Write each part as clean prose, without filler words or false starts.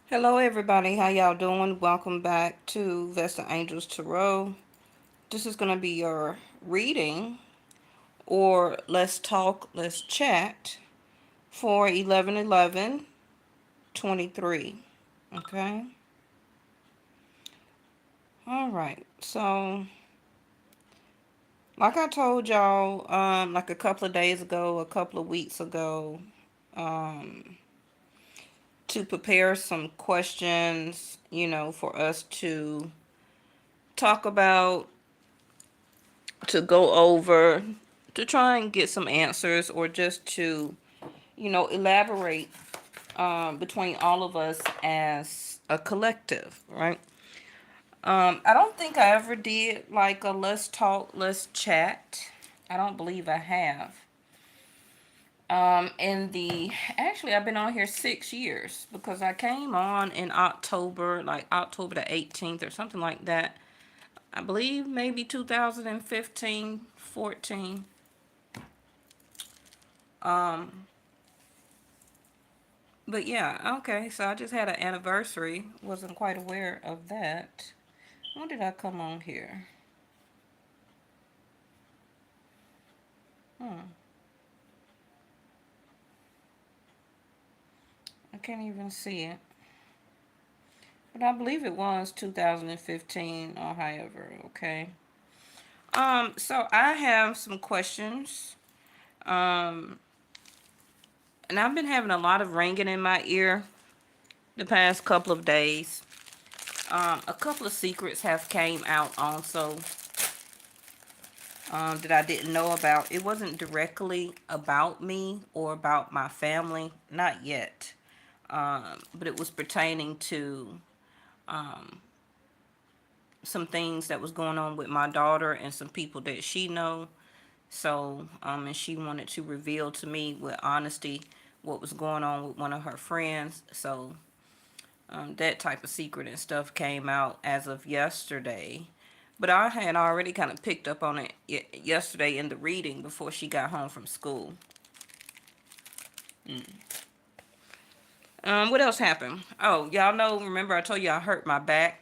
Hello everybody, how y'all doing? Welcome back to Vesta Angels Tarot. This is going to be your reading, or let's talk, let's chat, for 11/11/23. Okay? Alright, so like I told y'all, like a couple of days ago, a couple of weeks ago, um, to prepare some questions, for us to talk about, to go over, to try and get some answers, or just to, elaborate between all of us as a collective, right? I don't think I ever did like a let's talk, let's chat. I don't believe I have. In the Actually, I've been on here 6 years because I came on in October, like October the 18th or something like that. I believe maybe 2015, 14. Um, but yeah, okay, so I just had an anniversary. Wasn't quite aware of that. When did I come on here? Hmm. I can't even see it. But I believe it was 2015 or however, okay. So I have some questions. Um, and I've been having a lot of ringing in my ear the past couple of days. A couple of secrets have came out also, that I didn't know about. It wasn't directly about me or about my family, not yet. But it was pertaining to um, some things that was going on with my daughter and some people that she know. So, and she wanted to reveal to me with honesty what was going on with one of her friends. So, that type of secret and stuff came out as of yesterday. But I had already kind of picked up on it yesterday in the reading before she got home from school. What else happened? Oh, y'all know, remember I told you I hurt my back?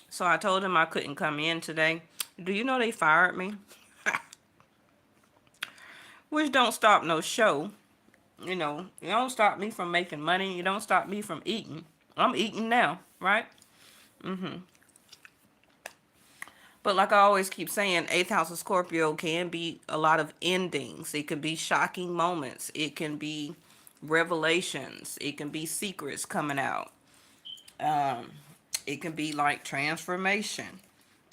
So I told him I couldn't come in today. Do you know they fired me? Which don't stop no show. You don't stop me from making money. You don't stop me from eating. I'm eating now, right? But like I always keep saying, 8th house of Scorpio can be a lot of endings. It can be shocking moments. It can be revelations. It can be secrets coming out. Um, it can be like transformation,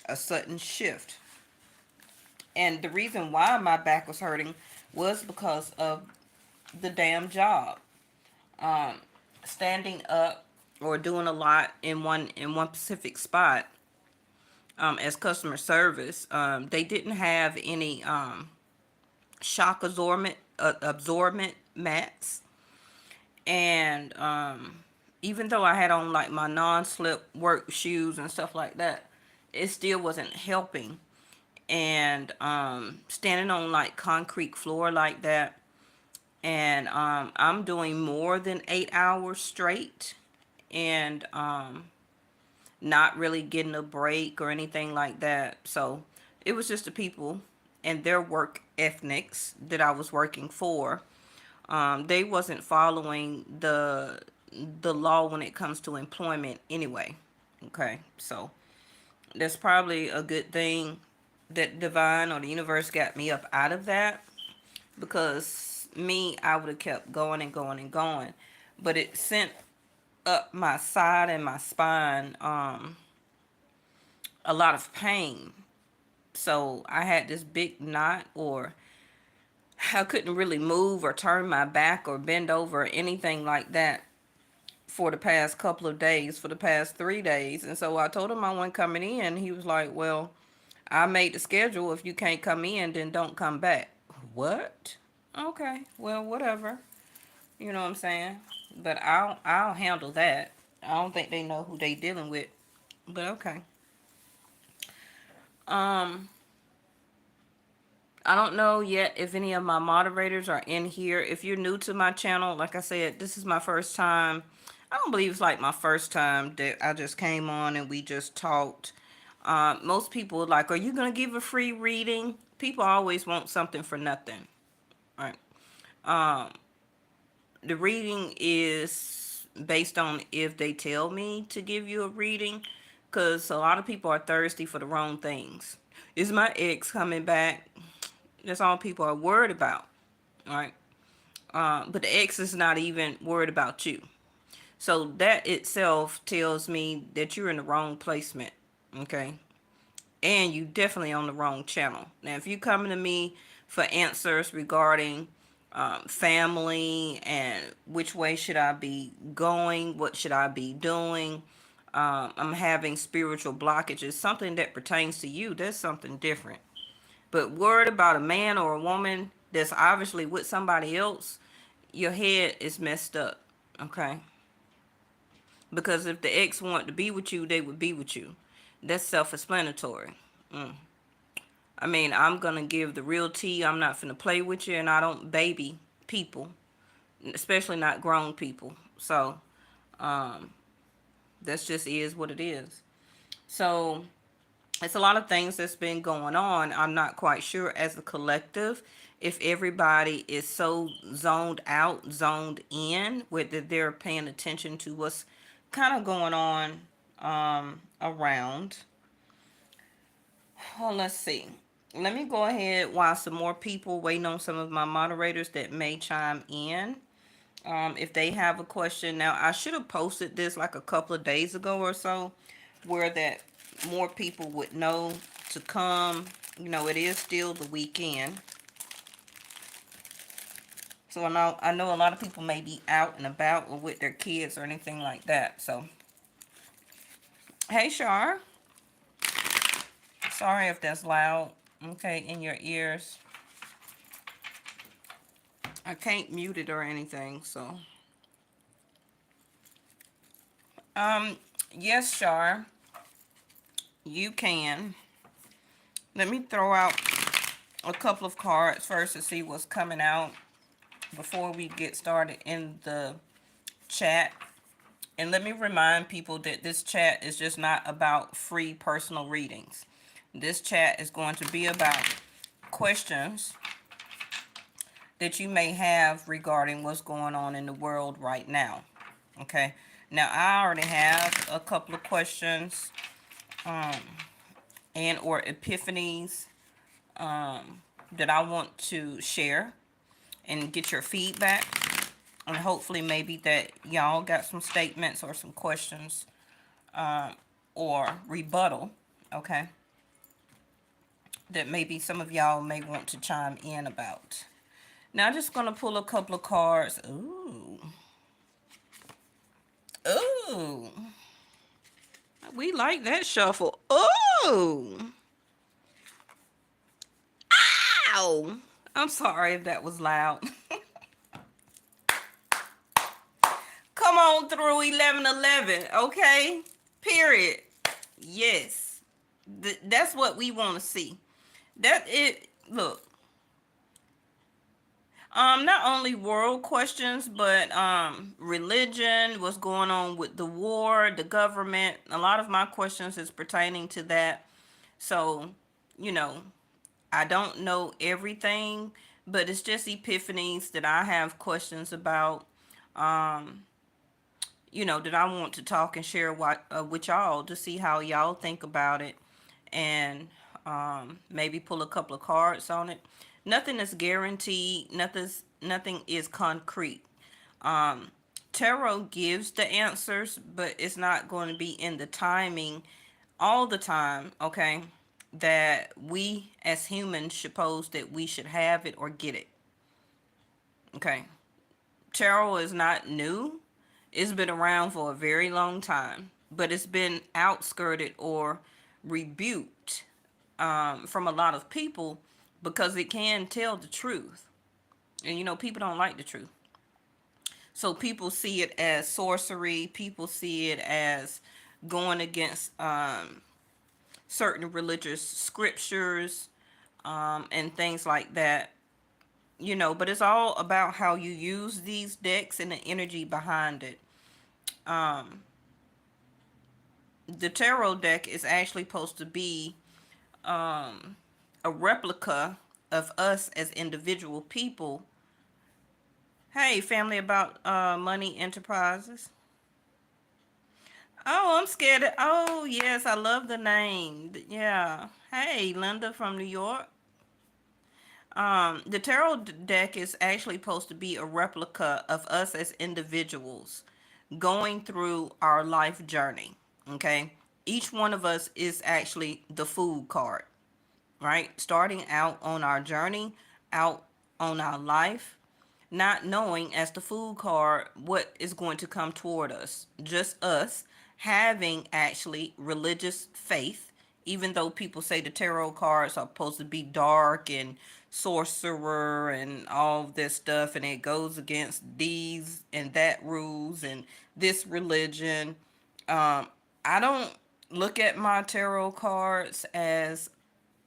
a sudden shift. And the reason why my back was hurting was because of the damn job. Um, Standing up or doing a lot in one specific spot, as customer service. They didn't have any shock absorbent mats, and even though I had on like my non-slip work shoes and stuff like that, it still wasn't helping. And standing on like concrete floor like that, and I'm doing more than 8 hours straight, and not really getting a break or anything like that. So it was just the people and their work ethics that I was working for. They wasn't following the law when it comes to employment anyway. Okay, so that's probably a good thing that divine or the universe got me up out of that, because me, I would have kept going and going and going, but it sent up my side and my spine a lot of pain. So I had this big knot, or I couldn't really move or turn my back or bend over or anything like that for the past couple of days, for the past 3 days. And so I told him I wasn't coming in. He was like, well, I made the schedule. If you can't come in, then don't come back. What? Okay, well, whatever. You know what I'm saying? But I'll handle that. I don't think they know who they dealing with. But okay. Um, I don't know yet if any of my moderators are in here. If you're new to my channel, like I said, this is my first time. I don't believe it's like my first time that I just came on and we just talked. Most people are like, "Are you gonna give a free reading?" People always want something for nothing, right? Um, the reading is based on if they tell me to give you a reading, because a lot of people are thirsty for the wrong things. Is my ex coming back? That's all people are worried about, right? But the ex is not even worried about you. So that itself tells me that you're in the wrong placement, okay? And you definitely on the wrong channel. Now, if you coming to me for answers regarding family and which way should I be going, what should I be doing, I'm having spiritual blockages, something that pertains to you, that's something different. But worried about a man or a woman that's obviously with somebody else, your head is messed up, okay? Because if the ex wanted to be with you, they would be with you. That's self-explanatory. Mm. I mean, I'm gonna give the real tea. I'm not finna play with you, and I don't baby people, especially not grown people. So, um, that's just is what it is. So, it's a lot of things that's been going on. I'm not quite sure as a collective if everybody is so zoned out, zoned in, whether they're paying attention to what's kind of going on around. Well, let's see. Let me go ahead while some more people waiting on some of my moderators that may chime in. If they have a question. Now, I should have posted this like a couple of days ago or so, where that more people would know to come. You know, it is still the weekend. So I know a lot of people may be out and about or with their kids or anything like that. So, hey, Shar. Sorry if that's loud, okay, in your ears. I can't mute it or anything, so. Yes, Shar, you can. Let me throw out a couple of cards first to see what's coming out before we get started in the chat. And let me remind people that this chat is just not about free personal readings. This chat is going to be about questions that you may have regarding what's going on in the world right now. Okay. Now, I already have a couple of questions and or epiphanies that I want to share and get your feedback. And hopefully maybe that y'all got some statements or some questions or rebuttal, okay, that maybe some of y'all may want to chime in about. Now I'm just going to pull a couple of cards. Ooh. Ooh. We like that shuffle. Ooh. Ow. I'm sorry if that was loud. Come on through 1111, okay? Period. Yes. That's what we want to see. That it look. Not only world questions, but religion, what's going on with the war, the government. A lot of my questions is pertaining to that. So, you know, I don't know everything, but it's just epiphanies that I have questions about. Um, that I want to talk and share with y'all to see how y'all think about it, and maybe pull a couple of cards on it. Nothing is guaranteed. Nothing is concrete. Um, Tarot gives the answers, but it's not going to be in the timing all the time. Okay, that we as humans suppose that we should have it or get it. Okay, tarot is not new. It's been around for a very long time, but it's been outskirted or rebuked from a lot of people because it can tell the truth. And people don't like the truth. So people see it as sorcery. People see it as going against certain religious scriptures and things like that. But it's all about how you use these decks and the energy behind it. The tarot deck is actually supposed to be a replica of us as individual people. Hey, family about money enterprises. Oh, I'm scared. Oh, yes, I love the name. Yeah. Hey, Linda from New York. The tarot deck is actually supposed to be a replica of us as individuals going through our life journey. Okay. Each one of us is actually the food card, right? Starting out on our journey, out on our life, not knowing as the food card what is going to come toward us. Just us having actually religious faith, even though people say the tarot cards are supposed to be dark and sorcerer and all this stuff, and it goes against these and that rules and this religion. I don't look at my tarot cards as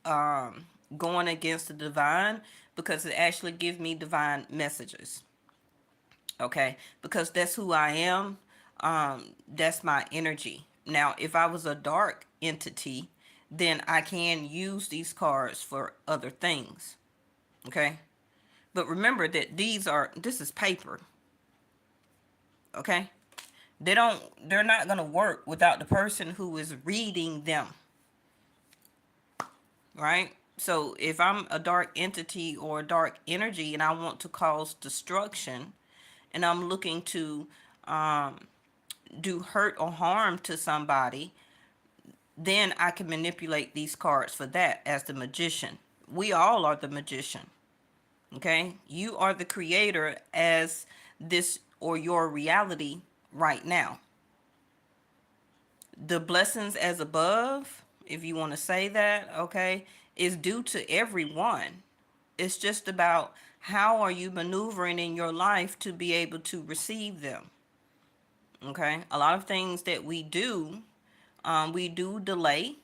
going against the divine, because it actually gives me divine messages. Okay, because that's who I am. That's my energy. Now if I was a dark entity, then I can use these cards for other things. Okay, but remember that this is paper. Okay, they're not going to work without the person who is reading them, right? So if I'm a dark entity or a dark energy and I want to cause destruction, and I'm looking to do hurt or harm to somebody, then I can manipulate these cards for that as the magician. We all are the magician. Okay? You are the creator as this or your reality right now. The blessings as above, if you want to say that, okay, is due to everyone. It's just about how are you maneuvering in your life to be able to receive them. Okay, a lot of things that we do delay,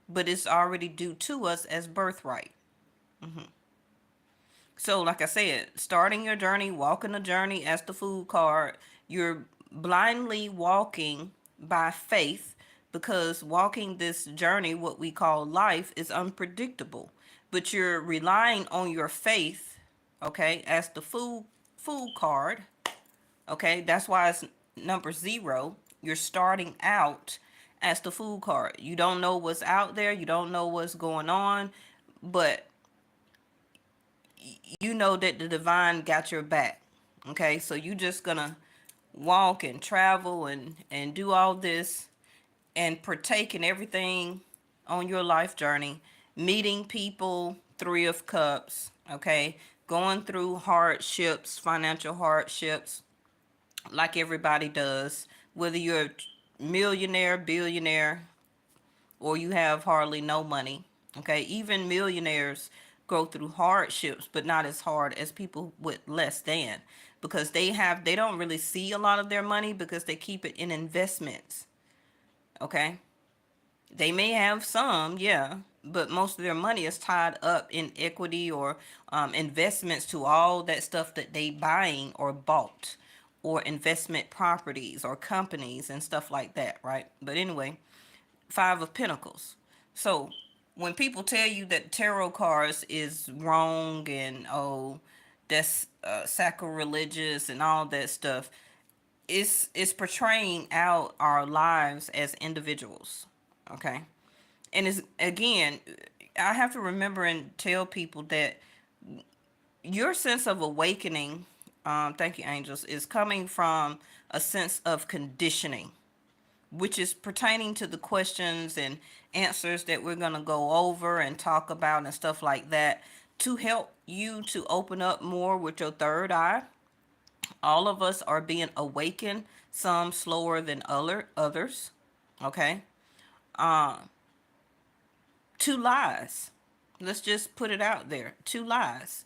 but it's already due to us as birthright. So, like I said, starting your journey, walking the journey as the food card, you're blindly walking by faith, because walking this journey, what we call life, is unpredictable. But you're relying on your faith, okay, as the food card. Okay, that's why it's number 0. You're starting out as the food card. You don't know what's out there, you don't know what's going on, but you know that the divine got your back. Okay, so you just gonna walk and travel and do all this and partake in everything on your life journey, meeting people, 3 of Cups, okay, going through hardships, financial hardships, like everybody does, whether you're a millionaire, billionaire, or you have hardly no money. Okay, even millionaires go through hardships, but not as hard as people with less than, because they don't really see a lot of their money because they keep it in investments. Okay, they may have some, yeah, but most of their money is tied up in equity or investments to all that stuff that they buying or bought, or investment properties or companies and stuff like that, right? But anyway, 5 of Pentacles. So when people tell you that tarot cards is wrong and oh, that's sacrilegious and all that stuff, it's portraying out our lives as individuals. Okay, and it's again, I have to remember and tell people that your sense of awakening, thank you, angels, is coming from a sense of conditioning, which is pertaining to the questions and answers that we're going to go over and talk about and stuff like that, to help you to open up more with your third eye. All of us are being awakened, some slower than others. Okay, two lies. Let's just put it out there. Two lies.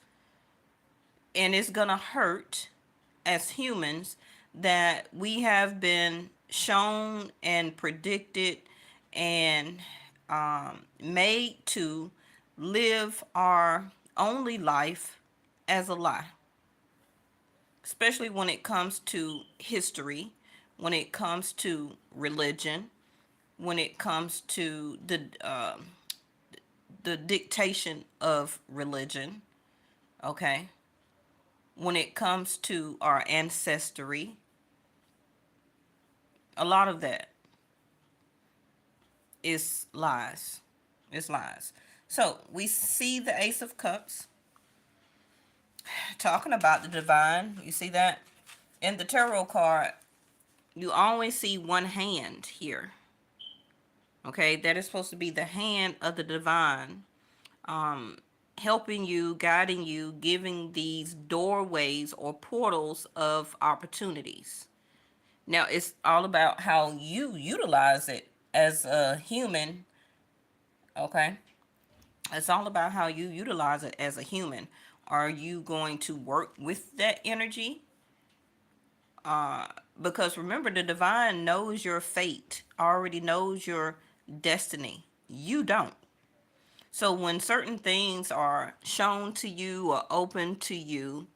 And it's going to hurt as humans that we have been shown and predicted and made to live our only life as a lie, especially when it comes to history, when it comes to religion, when it comes to the dictation of religion, okay? When it comes to our ancestry, a lot of that is lies. It's lies. So we see the Ace of Cups talking about the divine. You see that? In the tarot card, you always see one hand here. Okay, that is supposed to be the hand of the divine, um, helping you, guiding you, giving these doorways or portals of opportunities. Now, it's all about how you utilize it as a human, okay? It's all about how you utilize it as a human. Are you going to work with that energy? Uh, because remember, the divine knows your fate, already knows your destiny. You don't. So when certain things are shown to you or open to you,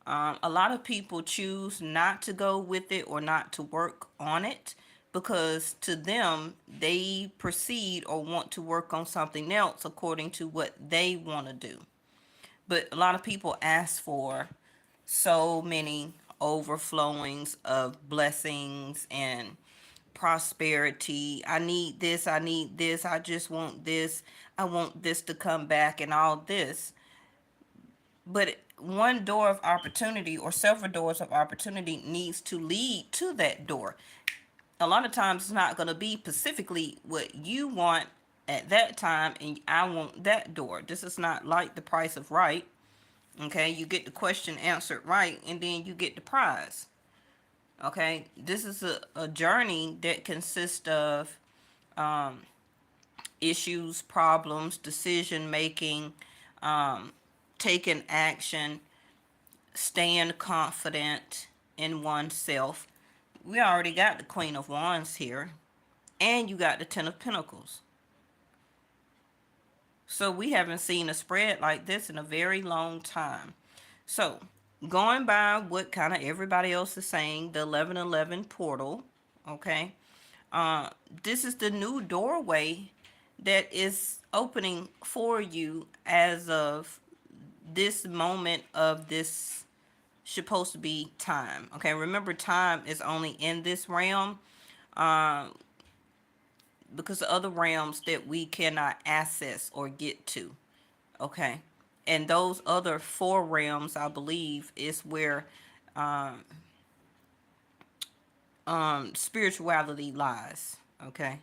a lot of people choose not to go with it or not to work on it because to them, they proceed or want to work on something else according to what they want to do. But a lot of people ask for so many overflowings of blessings and prosperity. I need this, I need this, I just want this, I want this to come back and all this. But one door of opportunity or several doors of opportunity needs to lead to that door. A lot of times it's not going to be specifically what you want at that time and I want that door. This is not like the price of right. Okay, you get the question answered right and then you get the prize. Okay, this is a journey that consists of um, issues, problems, decision making, um, taking action, staying confident in oneself. We already got the Queen of Wands here, and you got the Ten of Pentacles. So we haven't seen a spread like this in a very long time. So going by what kind of everybody else is saying, the 1111 portal, okay, uh, this is the new doorway that is opening for you as of this moment of this supposed to be time. Okay, remember time is only in this realm uh, because the other realms that we cannot access or get to. Okay, and those other four realms, I believe, is where um, spirituality lies. Okay,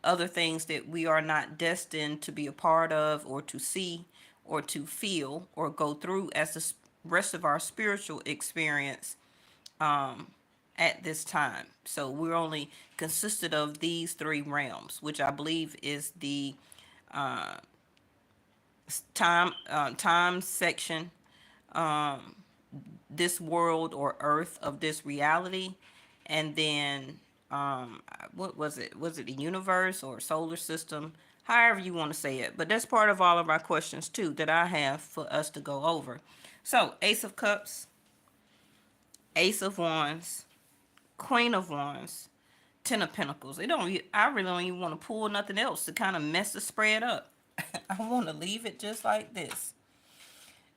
other things that we are not destined to be a part of or to see or to feel or go through as the rest of our spiritual experience at this time. So we're only consisted of these three realms, which I believe is the uh, time section, um, this world or earth of this reality, and then what was it? Was it the universe or solar system? However you want to say it. But that's part of all of our questions too that I have for us to go over. So Ace of Cups, Ace of Wands, Queen of Wands, Ten of Pentacles. It don't. I really don't even want to pull nothing else to kind of mess the spread up. I want to leave it just like this.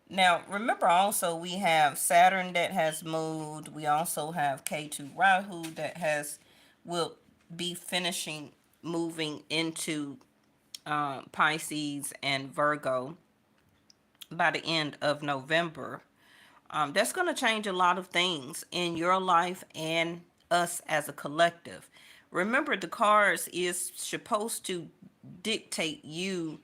Now, remember also we have Saturn that has moved. We also have K2 Rahu that will be finishing moving into Pisces and Virgo by the end of November. That's going to change a lot of things in your life and us as a collective. Remember, the cards is supposed to dictate you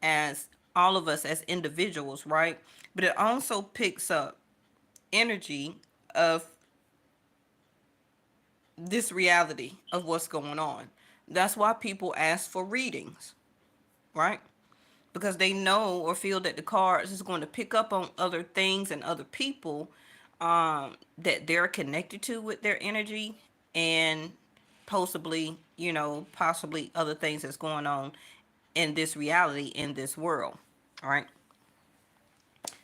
as all of us as individuals, right? But it also picks up energy of this reality of what's going on. That's why people ask for readings, right? Because they know or feel that the cards is going to pick up on other things and other people that they're connected to with their energy and possibly, possibly other things that's going on in this reality, in this world. All right.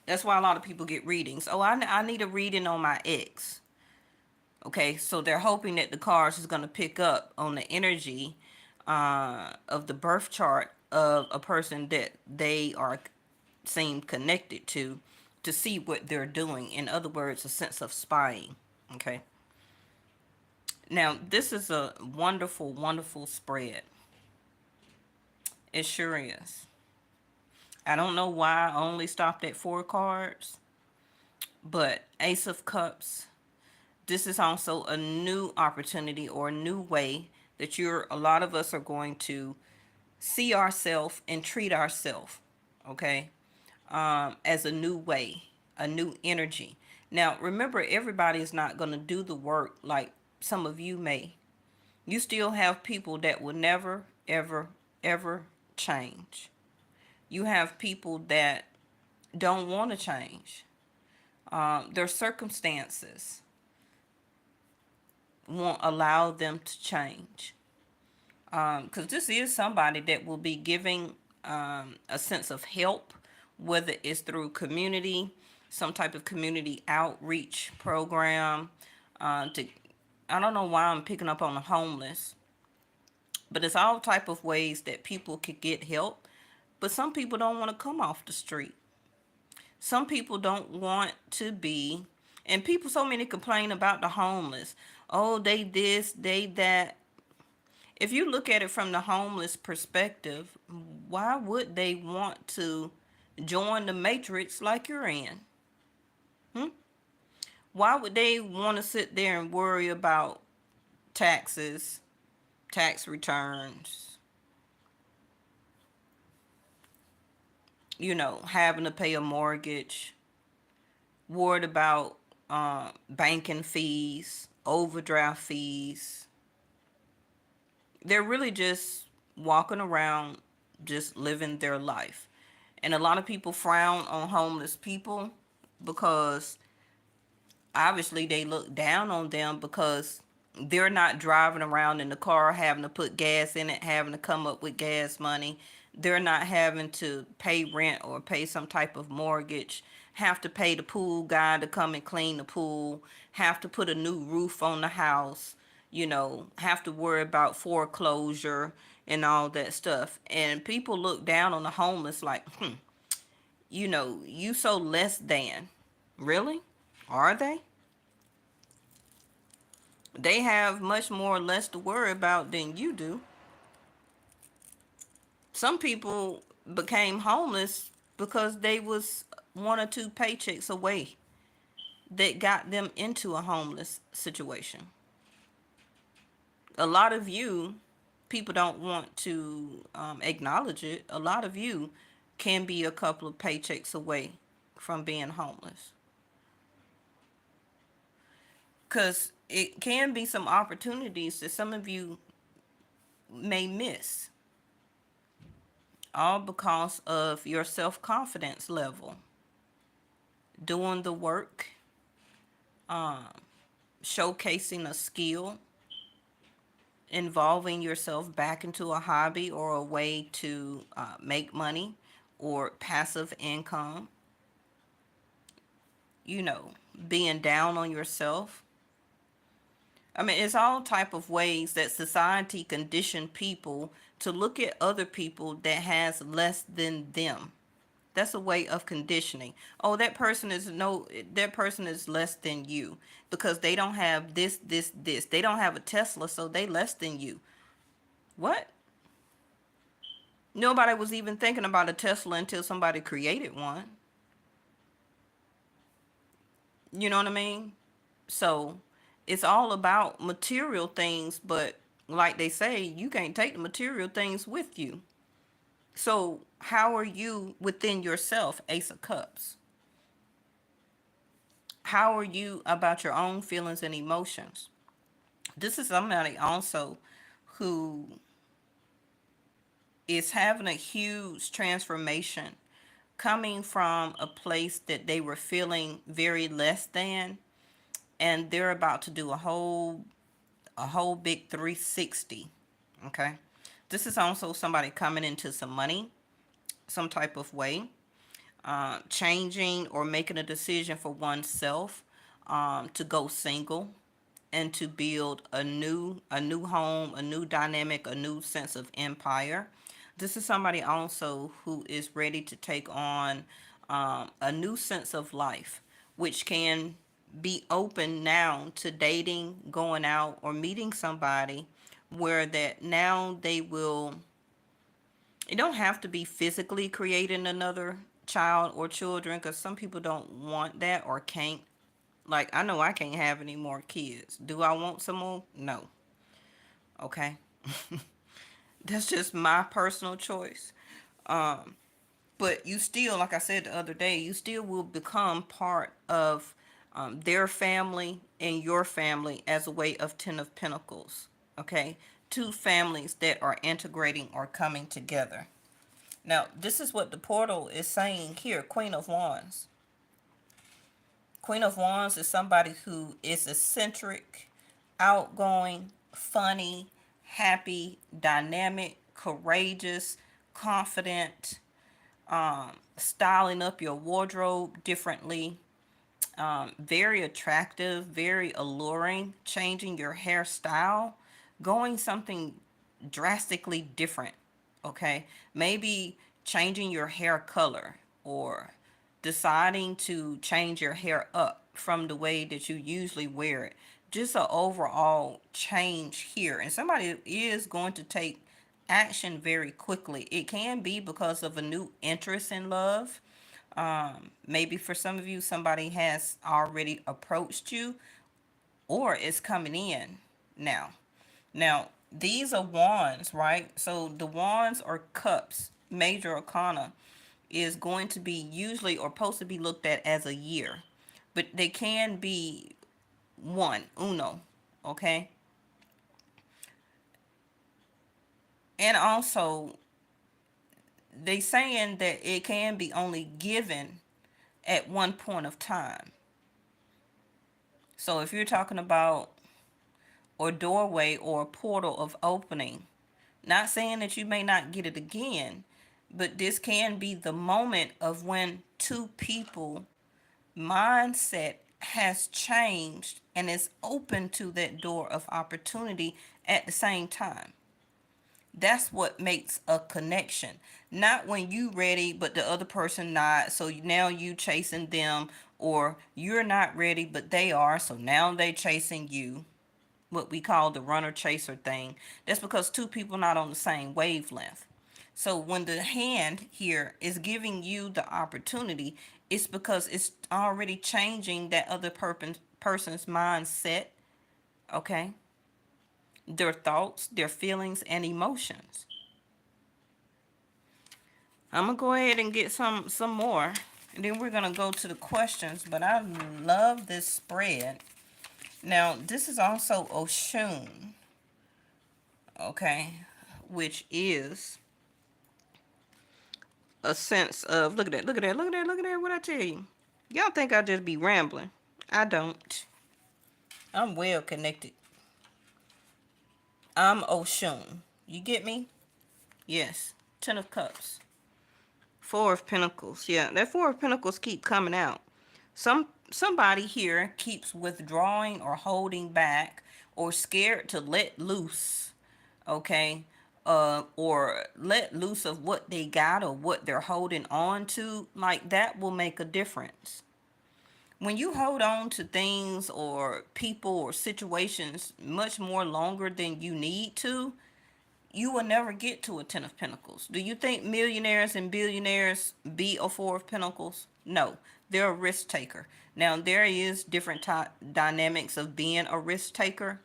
That's why a lot of people get readings. Oh, I need a reading on my ex. Okay, so they're hoping that the cards is going to pick up on the energy of the birth chart of a person that they are seem connected to see what they're doing. In other words, a sense of spying. Okay. Now, this is a wonderful, wonderful spread. It sure is. I don't know why I only stopped at 4 cards, but Ace of Cups, this is also a new opportunity or a new way that a lot of us are going to see ourselves and treat ourselves, okay, as a new way, a new energy. Now, remember, everybody is not going to do the work like some of you may. You still have people that will never, ever, ever change. You have people that don't want to change. Their circumstances won't allow them to change. Because this is somebody that will be giving a sense of help, whether it's through community, some type of community outreach program. To I don't know why I'm picking up on the homeless, but it's all type of ways that people could get help. But some people don't want to come off the street. Some people don't want to be, and people, so many complain about the homeless. Oh, they this, they that. If you look at it from the homeless perspective, why would they want to join the matrix like you're in? Hmm? Why would they want to sit there and worry about taxes, tax returns, having to pay a mortgage, worried about banking fees, overdraft fees? They're really just walking around, just living their life. And a lot of people frown on homeless people because obviously they look down on them because they're not driving around in the car having to put gas in it, having to come up with gas money. They're not having to pay rent or pay some type of mortgage, have to pay the pool guy to come and clean the pool, have to put a new roof on the house, have to worry about foreclosure and all that stuff. And people look down on the homeless like, you so less than. Really? Are they? They have much more or less to worry about than you do. Some people became homeless because they was 1 or 2 paychecks away that got them into a homeless situation. A lot of you, people don't want to acknowledge it. A lot of you can be a couple of paychecks away from being homeless. Because it can be some opportunities that some of you may miss, all because of your self-confidence level, doing the work, showcasing a skill, involving yourself back into a hobby or a way to make money or passive income, you know, being down on yourself. I mean, it's all type of ways that society condition people to look at other people that has less than them. That's a way of conditioning. Oh, that person is less than you because they don't have this, this, this. They don't have a Tesla, so they less than you. What? Nobody was even thinking about a Tesla until somebody created one. You know what I mean? So it's all about material things, but like they say, you can't take the material things with you. So how are you within yourself, Ace of Cups? How are you about your own feelings and emotions? This is somebody also who is having a huge transformation coming from a place that they were feeling very less than, and they're about to do a whole big 360. Okay, this is also somebody coming into some money some type of way, changing or making a decision for oneself, to go single and to build a new home, a new dynamic, a new sense of empire. This is somebody also who is ready to take on a new sense of life, which can be open now to dating, going out, or meeting somebody where that now they will, it don't have to be physically creating another child or children, because some people don't want that or can't. Like, I know I can't have any more kids. Do I want some more? No. Okay. That's just my personal choice. But you still, like I said the other day, you still will become part of their family and your family as a way of Ten of Pentacles. Okay. Two families that are integrating or coming together. Now, this is what the portal is saying here. Queen of Wands. Queen of Wands is somebody who is eccentric, outgoing, funny, happy, dynamic, courageous, confident, styling up your wardrobe differently, very attractive, very alluring, changing your hairstyle, going something drastically different. Okay, maybe changing your hair color, or deciding to change your hair up from the way that you usually wear it. Just an overall change here. And somebody is going to take action very quickly. It can be because of a new interest in love. Maybe for some of you, somebody has already approached you or is coming in now. Now, these are wands, right? So the wands or cups, major arcana, is going to be usually or supposed to be looked at as a year. But they can be uno, okay? And also, they saying that it can be only given at one point of time. So if you're talking about or doorway or a portal of opening, not saying that you may not get it again, but this can be the moment of when two people mindset has changed and is open to that door of opportunity at the same time. That's what makes a connection. Not when you ready but the other person not, so now you chasing them, or you're not ready but they are, so now they chasing you. What we call the runner chaser thing. That's because two people not on the same wavelength. So when the hand here is giving you the opportunity, it's because it's already changing that other person's mindset, okay? Their thoughts, their feelings, and emotions. I'm gonna go ahead and get some more, and then we're gonna go to the questions. But I love this spread. Now, this is also Oshun, okay, which is a sense of, look at that, look at that, look at that, look at that, what I tell you. Y'all think I just be rambling. I don't. I'm well connected. I'm Oshun. You get me? Yes. Ten of Cups. Four of Pentacles. Yeah, that Four of Pentacles keep coming out. Somebody here keeps withdrawing or holding back or scared to let loose, okay? Or let loose of what they got or what they're holding on to. Like, that will make a difference. When you hold on to things or people or situations much more longer than you need to, you will never get to a Ten of Pentacles. Do you think millionaires and billionaires be a Four of Pentacles? No, they're a risk taker. Now, there is different dynamics of being a risk taker,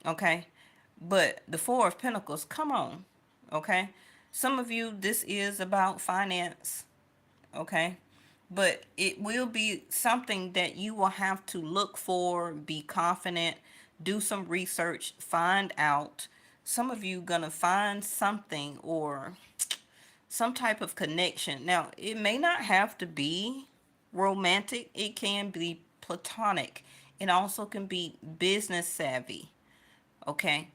okay? But the Four of Pentacles, come on, okay? Some of you, this is about finance, okay? But it will be something that you will have to look for, be confident, do some research, find out. Some of you gonna find something or some type of connection. Now, it may not have to be romantic. It can be platonic. It also can be business savvy, okay?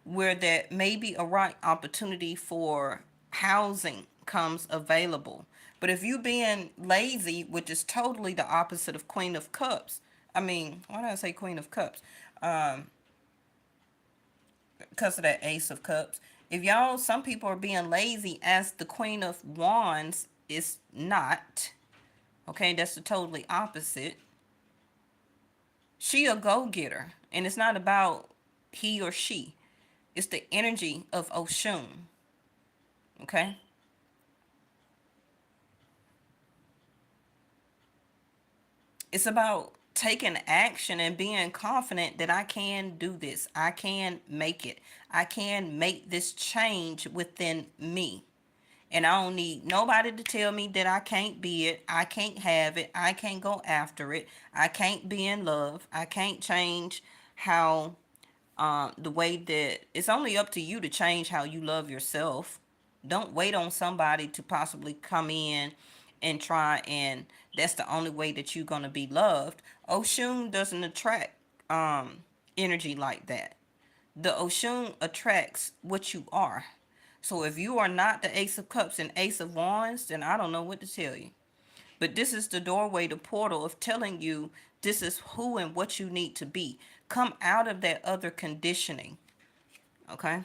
Where there may be a right opportunity for housing comes available. But if you being lazy, which is totally the opposite of Queen of Cups, I mean, why did I say Queen of Cups? because of that Ace of Cups. If y'all, some people are being lazy, as the Queen of Wands is not. Okay, that's the totally opposite. She a go-getter, and it's not about he or she. It's the energy of Oshun. Okay? It's about taking action and being confident that I can do this. I can make it. I can make this change within me. And I don't need nobody to tell me that I can't be it. I can't have it. I can't go after it. I can't be in love. I can't change how the way that it's only up to you to change how you love yourself. Don't wait on somebody to possibly come in and try, and that's the only way that you're going to be loved. Oshun doesn't attract energy like that. The Oshun attracts what you are. So if you are not the Ace of Cups and Ace of Wands, then I don't know what to tell you. But this is the doorway, the portal of telling you this is who and what you need to be. Come out of that other conditioning. Okay?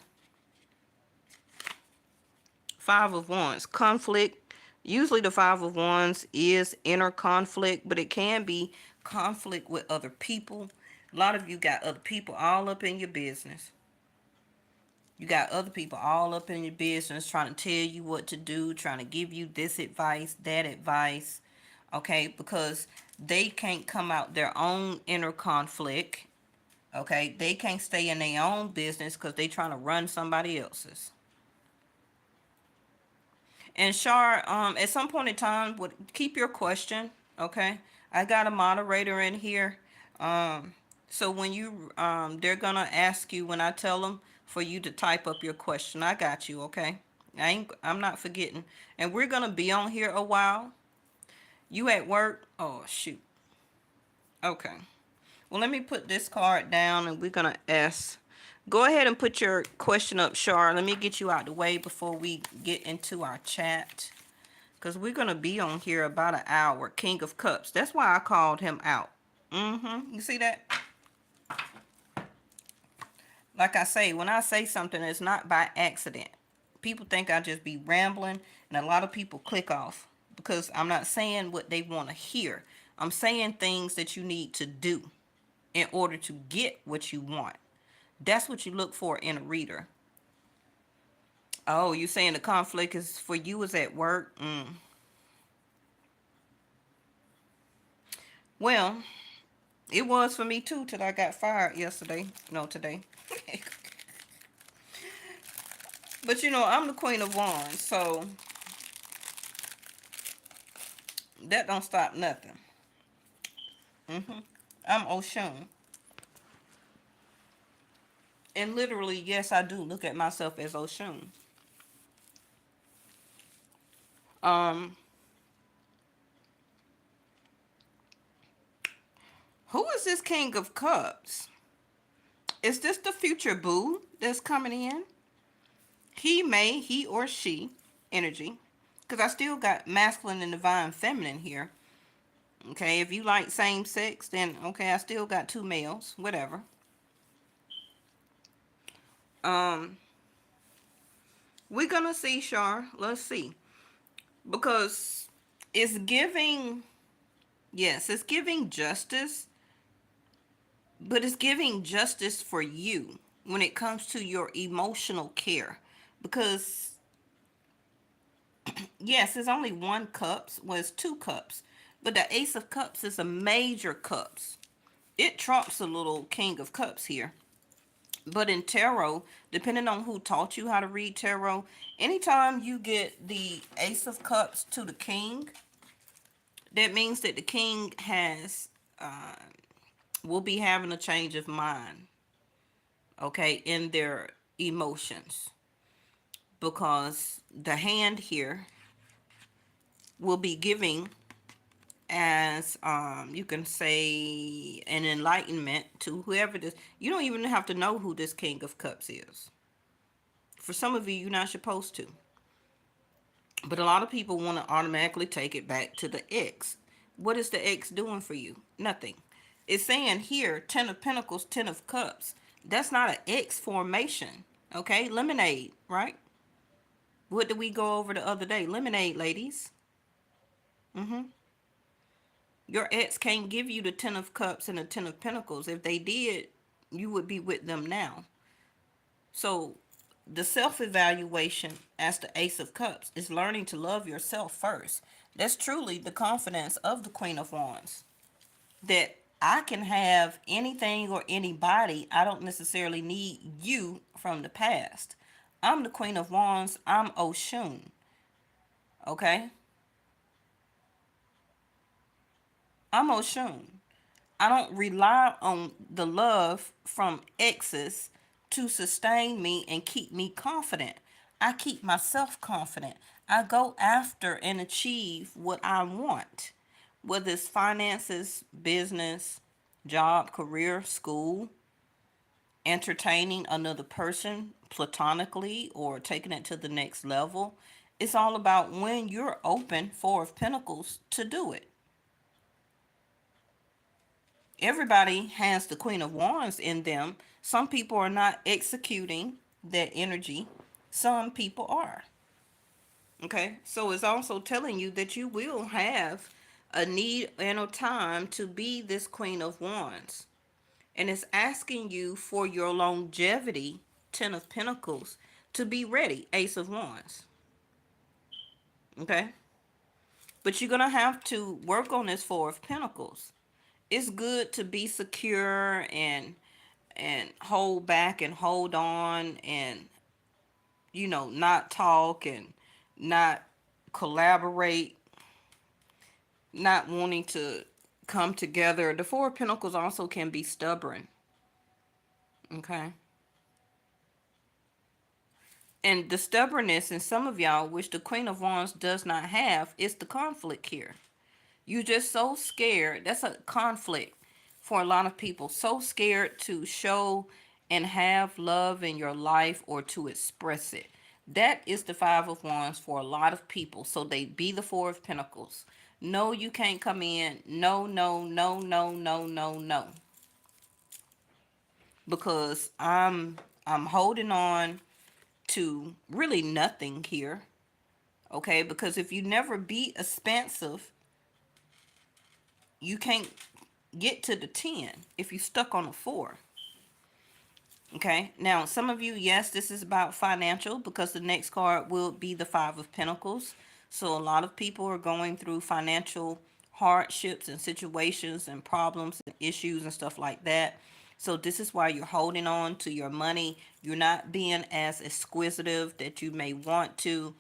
Five of Wands, conflict. Usually the Five of Wands is inner conflict, but it can be conflict with other people. A lot of you got other people all up in your business. You got other people all up in your business trying to tell you what to do, trying to give you this advice, that advice. Okay, because they can't come out their own inner conflict. Okay, they can't stay in their own business because they trying to run somebody else's. And Shar, at some point in time, would keep your question. Okay, I got a moderator in here. Um, so when you they're gonna ask you when I tell them for you to type up your question. I got you. Okay, I'm not forgetting. And we're gonna be on here a while. You at work? Oh shoot. Okay. Well, let me put this card down, and we're gonna ask. Go ahead and put your question up, Shar. Let me get you out the way before we get into our chat. Because we're going to be on here about an hour. King of Cups. That's why I called him out. You see that? Like I say, when I say something, it's not by accident. People think I just be rambling, and a lot of people click off because I'm not saying what they want to hear. I'm saying things that you need to do in order to get what you want. That's what you look for in a reader. Oh, you saying the conflict is for you is at work? Well, it was for me too till I got fired yesterday. No, today. But you know, I'm the Queen of Wands, so that don't stop nothing. I'm Oshun. And literally, yes, I do look at myself as Oshun. Um, who is this King of Cups? Is this the future boo that's coming in? He or she energy. Because I still got masculine and divine feminine here. Okay, if you like same sex, then okay, I still got two males, whatever. Um, we're gonna see, Shar. Let's see. Because it's giving, yes, it's giving justice, but it's giving justice for you when it comes to your emotional care. Because, yes, it's only one cups, well, it's two cups, but the Ace of Cups is a major cups. It trumps a little King of Cups here. But in tarot, depending on who taught you how to read tarot, anytime you get the Ace of Cups to the King, that means that the King has will be having a change of mind, okay, in their emotions, because the hand here will be giving as you can say an enlightenment to whoever this. You don't even have to know who this King of Cups is. For some of you, you're not supposed to. But a lot of people want to automatically take it back to the ex. What is the ex doing for you? Nothing. It's saying here, Ten of Pentacles, Ten of Cups. That's not an X formation. Okay, lemonade, right? What did we go over the other day? Lemonade, ladies. Mm-hmm. Your ex can't give you the Ten of Cups and the Ten of Pentacles. If they did, you would be with them now. So the self-evaluation as the Ace of Cups is learning to love yourself first. That's truly the confidence of the Queen of Wands. That I can have anything or anybody. I don't necessarily need you from the past. I'm the Queen of Wands. I'm Oshun. Okay? I'm Oshun. I don't rely on the love from exes to sustain me and keep me confident. I keep myself confident. I go after and achieve what I want, whether it's finances, business, job, career, school, entertaining another person platonically or taking it to the next level. It's all about when you're open, Four of Pentacles, to do it. Everybody has the Queen of Wands in them. Some people are not executing that energy. Some people are. Okay. So it's also telling you that you will have a need and a time to be this Queen of Wands. And it's asking you for your longevity, Ten of Pentacles, to be ready, Ace of Wands. Okay. But you're going to have to work on this Four of Pentacles. It's good to be secure and hold back and hold on and not talk and not collaborate, not wanting to come together. The Four of Pentacles also can be stubborn. Okay. And the stubbornness in some of y'all, which the Queen of Wands does not have, is the conflict here. You just so scared. That's a conflict for a lot of people. So scared to show and have love in your life or to express it. That is the Five of Wands for a lot of people. So they be the Four of Pentacles. No, you can't come in. No, no, no, no, no, no, no. Because I'm holding on to really nothing here. Okay? Because if you never be expansive, you can't get to the 10 if you stuck on a 4. Okay, now some of you, yes, this is about financial because the next card will be the Five of Pentacles. So a lot of people are going through financial hardships and situations and problems and issues and stuff like that. So this is why you're holding on to your money. You're not being as exquisitive that you may want to,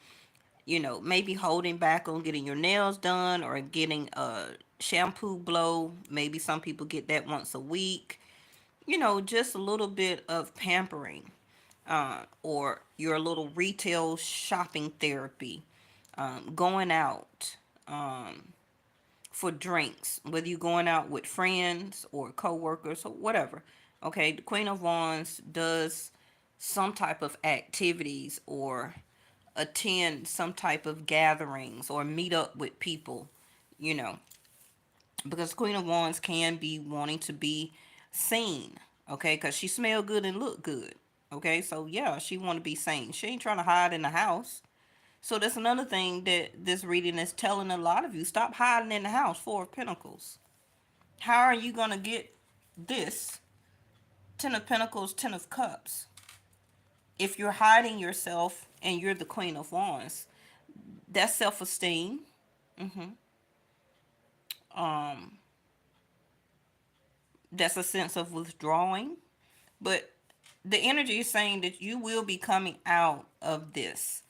maybe holding back on getting your nails done or getting a shampoo blow. Maybe some people get that once a week. Just a little bit of pampering, or your little retail shopping therapy, going out for drinks, whether you're going out with friends or coworkers or whatever. Okay, the Queen of Wands does some type of activities or attend some type of gatherings or meet up with people, you know, because Queen of Wands can be wanting to be seen, okay, because she smell good and look good, okay, so yeah, she want to be seen. She ain't trying to hide in the house. So that's another thing that this reading is telling a lot of you. Stop hiding in the house. Four of Pentacles. How are you going to get this? Ten of Pentacles, Ten of Cups. If you're hiding yourself and you're the Queen of Wands, that's self-esteem. Um, that's a sense of withdrawing. But the energy is saying that you will be coming out of this.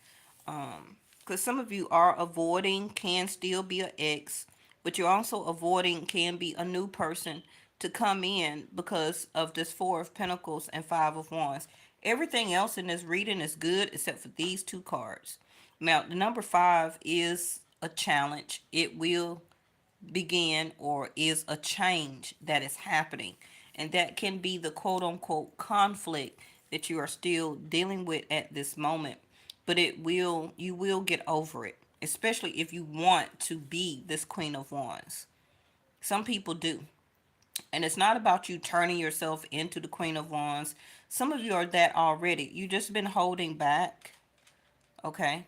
Because some of you are avoiding, can still be an ex, but you're also avoiding, can be a new person to come in because of this Four of Pentacles and Five of Wands. Everything else in this reading is good except for these two cards. Now, the number 5 is a challenge. It will begin or is a change that is happening. And that can be the quote unquote conflict that you are still dealing with at this moment. But you will get over it, especially if you want to be this Queen of Wands. Some people do. And it's not about you turning yourself into the Queen of Wands. Some of you are that already. You just been holding back. Okay.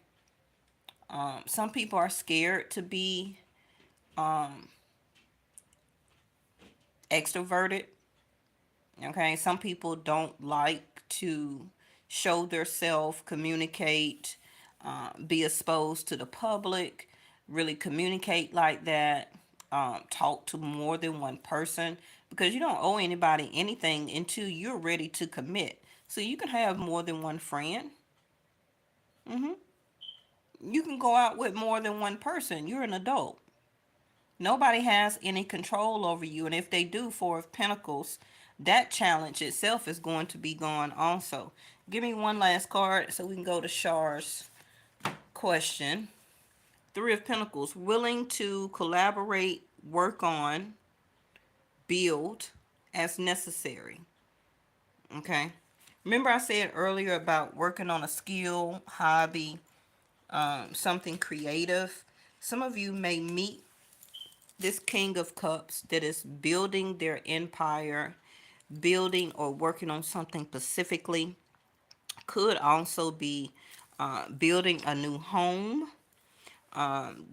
Some people are scared to be extroverted. Okay. Some people don't like to show their self, communicate, be exposed to the public, really communicate like that, talk to more than one person, because you don't owe anybody anything until you're ready to commit. So you can have more than one friend. You can go out with more than one person. You're an adult. Nobody has any control over you. And if they do, Four of Pentacles, that challenge itself is going to be gone also. Give me one last card so we can go to Char's question. Three of Pentacles, willing to collaborate, work on, build as necessary. Okay. Remember I said earlier about working on a skill, hobby, something creative. Some of you may meet this King of Cups that is building their empire, building or working on something specifically. Could also be building a new home,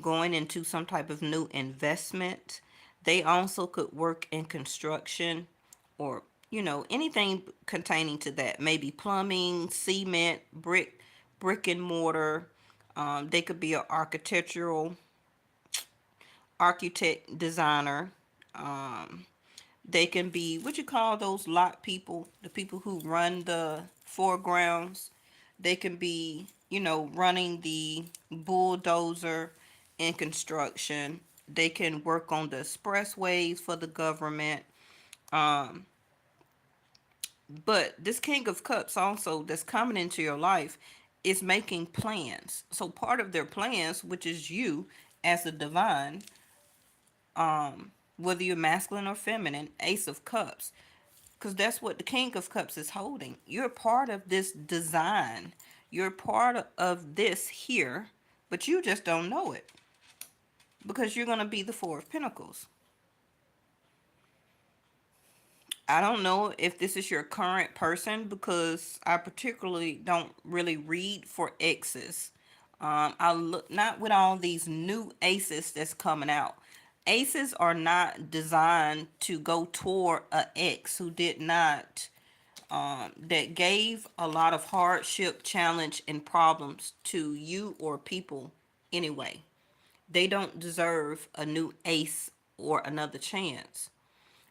going into some type of new investment. They also could work in construction or, anything containing to that. Maybe plumbing, cement, brick and mortar. They could be an architect, designer. Um, they can be, what you call those lot people, the people who run the foregrounds. They can be, running the bulldozer in construction. They can work on the expressways for the government. Um, but this King of Cups also that's coming into your life is making plans. So part of their plans, which is you as a divine, whether you're masculine or feminine, Ace of Cups, because that's what the King of Cups is holding. You're part of this design. You're part of this here, but you just don't know it because you're going to be the Four of Pentacles. I don't know if this is your current person because I particularly don't really read for exes. I look not with all these new aces that's coming out. Aces are not designed to go toward a ex who did not, that gave a lot of hardship, challenge, and problems to you or people anyway. They don't deserve a new ace or another chance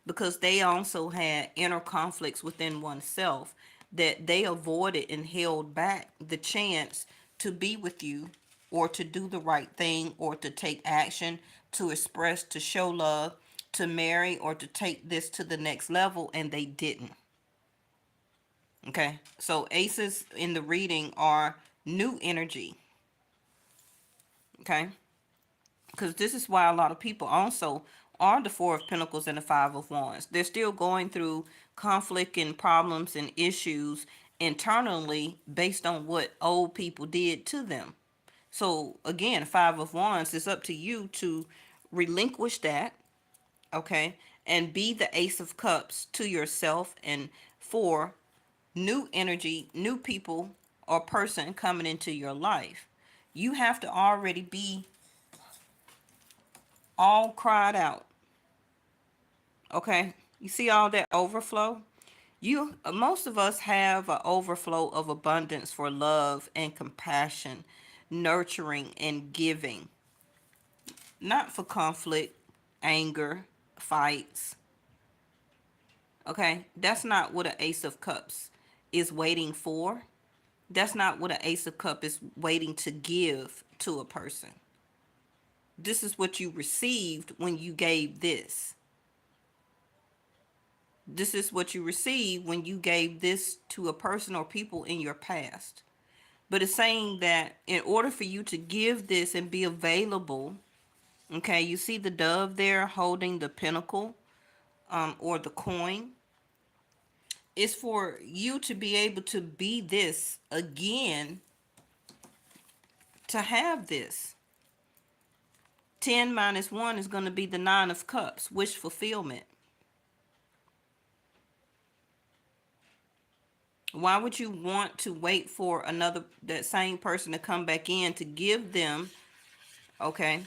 because they also had inner conflicts within oneself that they avoided and held back the chance to be with you or to do the right thing or to take action, to express, to show love, to marry, or to take this to the next level, and they didn't. Okay, so aces in the reading are new energy. Okay, because this is why a lot of people also are the Four of Pentacles and the Five of Wands. They're still going through conflict and problems and issues internally based on what old people did to them. So again, Five of Wands, it's up to you to relinquish that, okay, and be the Ace of Cups to yourself and for new energy, new people or person coming into your life. You have to already be all cried out. Okay? You see all that overflow? You most of us have an overflow of abundance for love and compassion, nurturing and giving. Not for conflict, anger, fights. Okay? That's not what an Ace of Cups is waiting for. That's not what an Ace of Cups is waiting to give to a person. This is what you received when you gave this. This is what you received when you gave this to a person or people in your past. But it's saying that in order for you to give this and be available, okay, you see the dove there holding the pentacle, or the coin. It's for you to be able to be this again, to have this. 10 minus 1 is going to be the Nine of Cups, wish fulfillment. Why would you want to wait for that same person to come back in to give them, okay,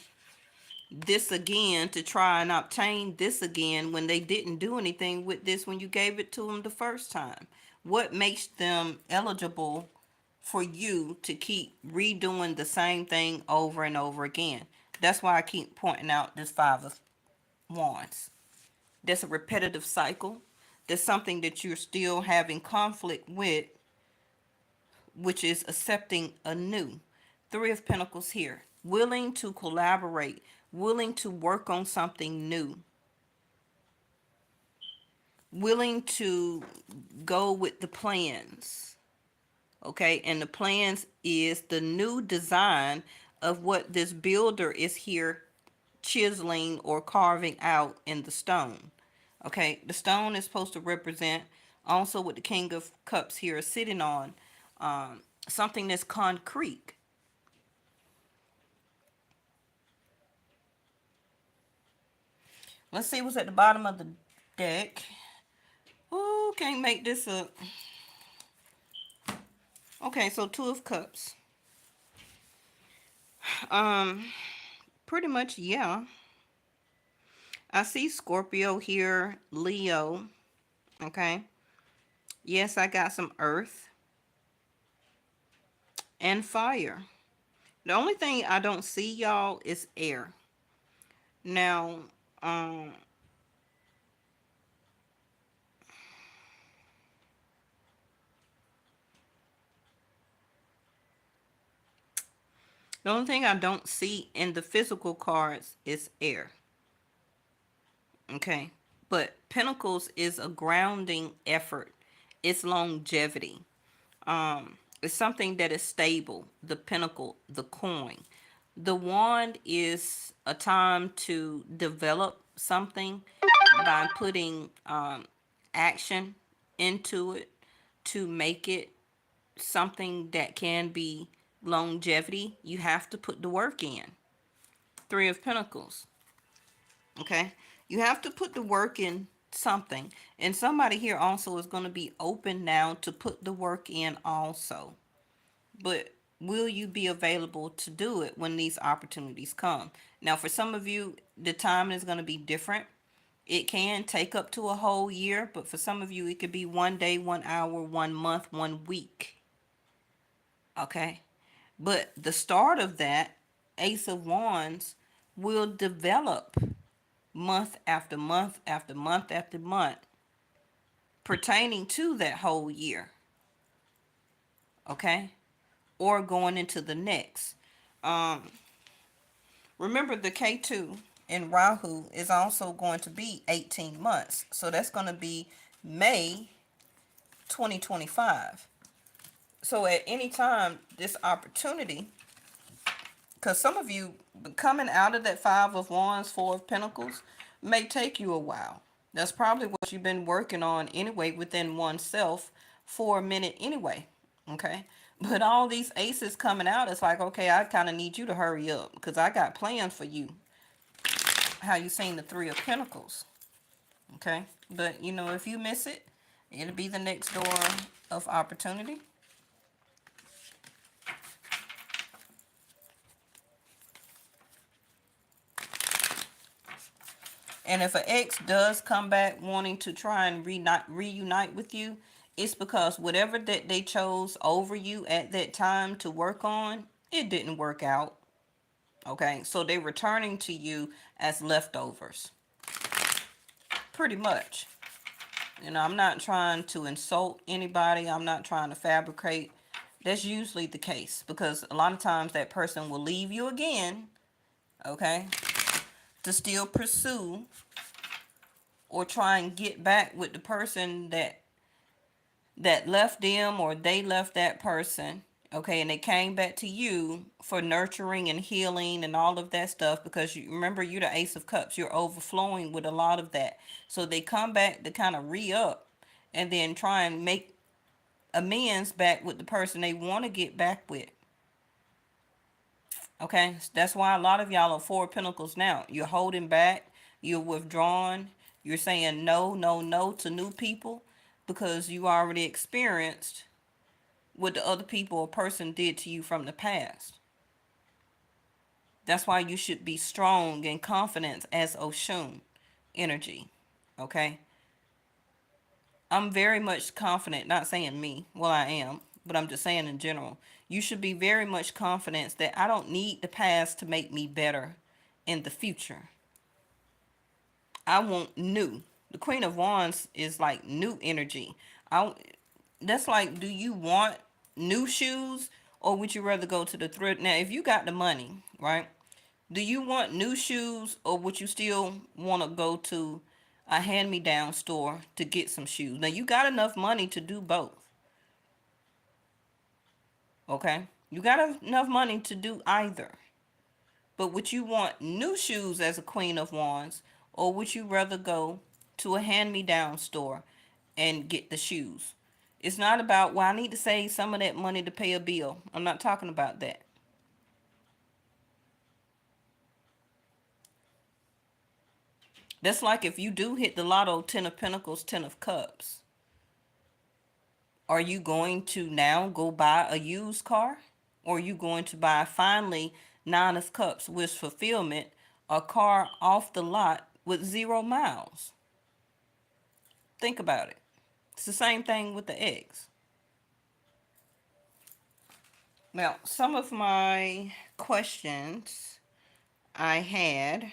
this again, to try and obtain this again when they didn't do anything with this when you gave it to them the first time? What makes them eligible for you to keep redoing the same thing over and over again? That's why I keep pointing out this Five of Wands. There's a repetitive cycle. There's something that you're still having conflict with, which is accepting anew. Three of Pentacles here. Willing to collaborate, willing to work on something new, willing to go with the plans. Okay, and the plans is the new design of what this builder is here chiseling or carving out in the stone. Okay, the stone is supposed to represent, also with the King of Cups here sitting on, something that's concrete. Let's see what's at the bottom of the deck. Oh, can't make this up. Okay, so Two of Cups. Um, Pretty much, yeah. I see Scorpio here, Leo. Okay. Yes, I got some earth and fire. The only thing I don't see, y'all, is air. Now, um, the only thing I don't see in the physical cards is air. Okay. But Pentacles is a grounding effort. It's longevity. It's something that is stable. The Pentacle, the coin. The Wand is a time to develop something by putting action into it to make it something that can be longevity. You have to put the work in. Three of Pentacles. Okay, you have to put the work in something, and somebody here also is going to be open now to put the work in also. But will you be available to do it when these opportunities come? Now, for some of you, the timing is going to be different. It can take up to a whole year, but for some of you, it could be 1 day, 1 hour, 1 month, 1 week. Okay, but the start of that Ace of Wands will develop month after month after month after month pertaining to that whole year. Okay, or going into the next. um Remember, the K2 in Rahu is also going to be 18 months, so that's going to be May 2025. So at any time, this opportunity, because some of you coming out of that Five of Wands, Four of Pentacles, may take you a while. That's probably what you've been working on anyway within oneself for a minute anyway. Okay. But all these aces coming out, it's like, okay, I kind of need you to hurry up because I got plans for you. How you seen the Three of Pentacles. Okay. But, if you miss it, it'll be the next door of opportunity. And if an ex does come back wanting to try and reunite with you, it's because whatever that they chose over you at that time to work on, it didn't work out. Okay, so they're returning to you as leftovers. Pretty much. I'm not trying to insult anybody. I'm not trying to fabricate. That's usually the case because a lot of times that person will leave you again, okay, to still pursue or try and get back with the person that left them, or they left that person, okay, and they came back to you for nurturing and healing and all of that stuff, because you remember, you're the Ace of Cups, you're overflowing with a lot of that. So they come back to kind of re-up and then try and make amends back with the person they want to get back with. Okay, that's why a lot of y'all are Four of Pentacles now. You're holding back, you're withdrawn, you're saying no, no, no to new people. because you already experienced what the other people or person did to you from the past. That's why you should be strong and confident as Oshun energy. Okay? I'm very much confident, not saying me, well, I am, but I'm just saying in general. You should be very much confident that I don't need the past to make me better in the future. I want new. The Queen of Wands is like new energy. I that's like, do you want new shoes or would you rather go to the thrift? Now, if you got the money, right? Do you want new shoes or would you still want to go to a hand-me-down store to get some shoes? Now, you got enough money to do both, okay? You got enough money to do either. But would you want new shoes as a Queen of Wands, or would you rather go to a hand-me-down store and get the shoes? It's not about, well, I need to save some of that money to pay a bill. I'm not talking about that. That's like if you do hit the lotto, 10 of Pentacles, 10 of Cups. Are you going to now go buy a used car? Or are you going to buy finally 9 of Cups with fulfillment, a car off the lot with 0 miles? Think about it. It's the same thing with the eggs. Now, some of my questions I had